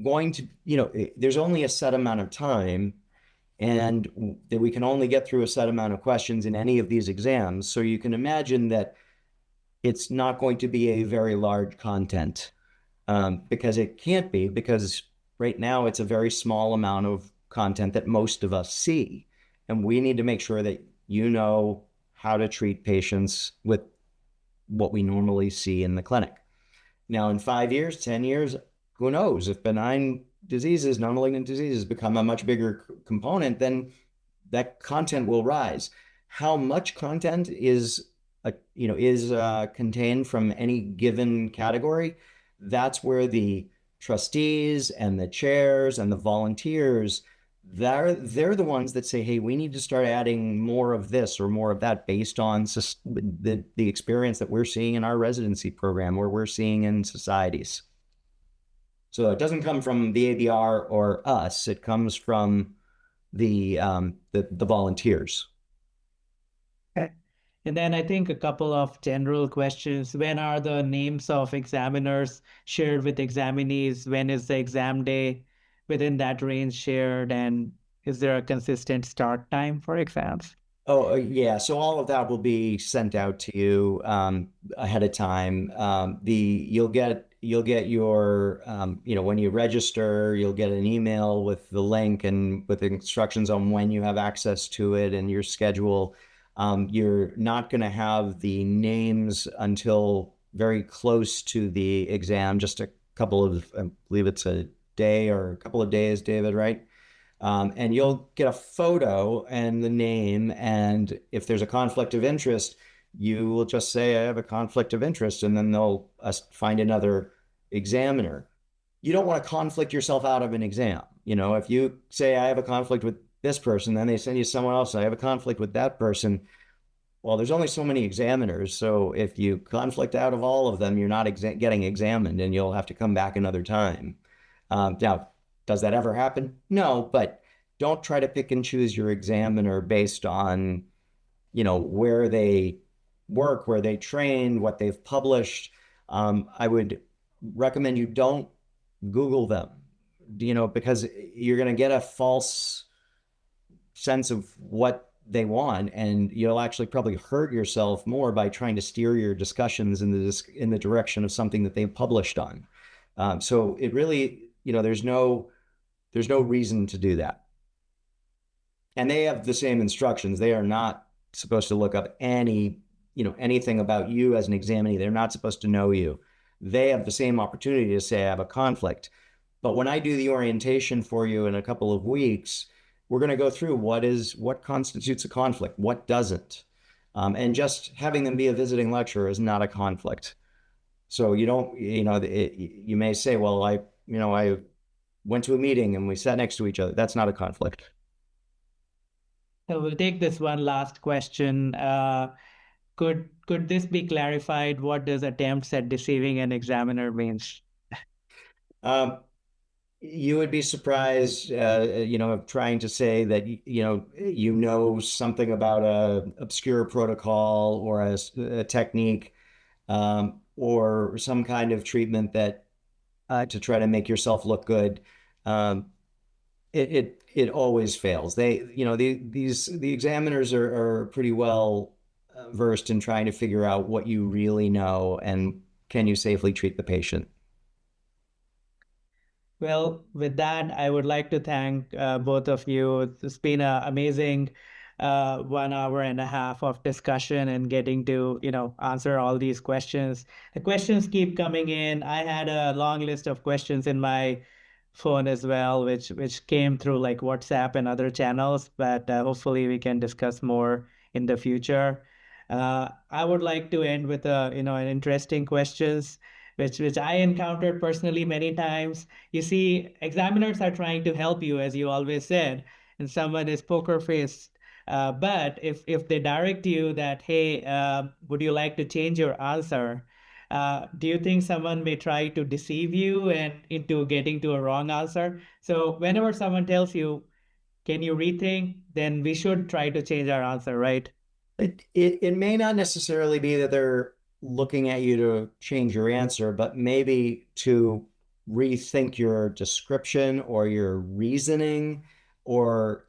going to, there's only a set amount of time, and that we can only get through a set amount of questions in any of these exams. So you can imagine that it's not going to be a very large content, because it can't be, because right now it's a very small amount of content that most of us see. And we need to make sure that you know how to treat patients with what we normally see in the clinic. Now, in 5 years, 10 years, who knows? If benign diseases, non-malignant diseases become a much bigger component, then that content will rise. How much content is contained from any given category? That's where the trustees and the chairs and the volunteers, they're the ones that say, hey, we need to start adding more of this or more of that based on the experience that we're seeing in our residency program or we're seeing in societies. So it doesn't come from the ABR or us. It comes from the volunteers. Okay. And then I think a couple of general questions. When are the names of examiners shared with examinees? When is the exam day within that range shared? And is there a consistent start time for exams? Oh, yeah. So all of that will be sent out to you ahead of time. You'll get your when you register, you'll get an email with the link and with instructions on when you have access to it and your schedule. You're not going to have the names until very close to the exam, just a couple of, I believe it's a day or a couple of days, David, right? And you'll get a photo and the name. And if there's a conflict of interest, you will just say, I have a conflict of interest, and then they'll find another examiner. You don't want to conflict yourself out of an exam. If you say, I have a conflict with this person, then they send you someone else, I have a conflict with that person. Well, there's only so many examiners. So if you conflict out of all of them, you're not getting examined, and you'll have to come back another time. Now, does that ever happen? No, but don't try to pick and choose your examiner based on, where they work, where they train, what they've published. I would recommend you don't Google them, because you're going to get a false sense of what they want, and you'll actually probably hurt yourself more by trying to steer your discussions in the direction of something that they've published on. So it really, there's no reason to do that. And they have the same instructions. They are not supposed to look up anything about you as an examinee. They're not supposed to know you. They have the same opportunity to say, I have a conflict. But when I do the orientation for you in a couple of weeks, we're going to go through what constitutes a conflict, what doesn't. And just having them be a visiting lecturer is not a conflict. So you may say, well, I went to a meeting and we sat next to each other. That's not a conflict. So we'll take this one last question. Could this be clarified? What does attempts at deceiving an examiner means? You would be surprised, trying to say that, something about a obscure protocol or a technique, or some kind of treatment that to try to make yourself look good. It always fails. The examiners are pretty well versed in trying to figure out what you really know and can you safely treat the patient. Well, with that, I would like to thank both of you. It's been an amazing 1 hour and a half of discussion and getting to, answer all these questions. The questions keep coming in. I had a long list of questions in my phone as well, which came through like WhatsApp and other channels, but hopefully we can discuss more in the future. I would like to end with an interesting questions, which I encountered personally many times. You see, examiners are trying to help you, as you always said, and someone is poker faced. But if they direct you that, hey, would you like to change your answer? Do you think someone may try to deceive you and into getting to a wrong answer? So whenever someone tells you, can you rethink? Then we should try to change our answer, right? It may not necessarily be that they're looking at you to change your answer, but maybe to rethink your description or your reasoning, or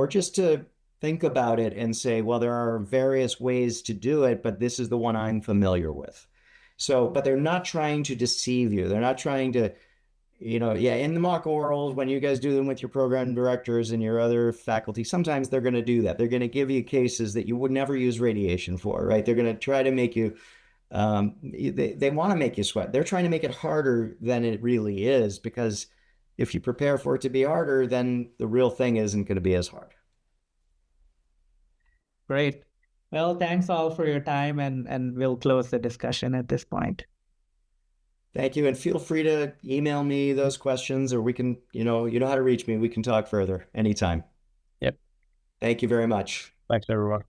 just to think about it and say, well, there are various ways to do it, but this is the one I'm familiar with. So, but they're not trying to deceive you. They're not trying to, in the mock orals, when you guys do them with your program directors and your other faculty, sometimes they're going to do that. They're going to give you cases that you would never use radiation for, right? They're going to try to make you, they want to make you sweat. They're trying to make it harder than it really is, because if you prepare for it to be harder, then the real thing isn't going to be as hard. Great. Well, thanks all for your time, and we'll close the discussion at this point. Thank you. And feel free to email me those questions, or we can, you know how to reach me. We can talk further anytime. Yep. Thank you very much. Thanks, everyone.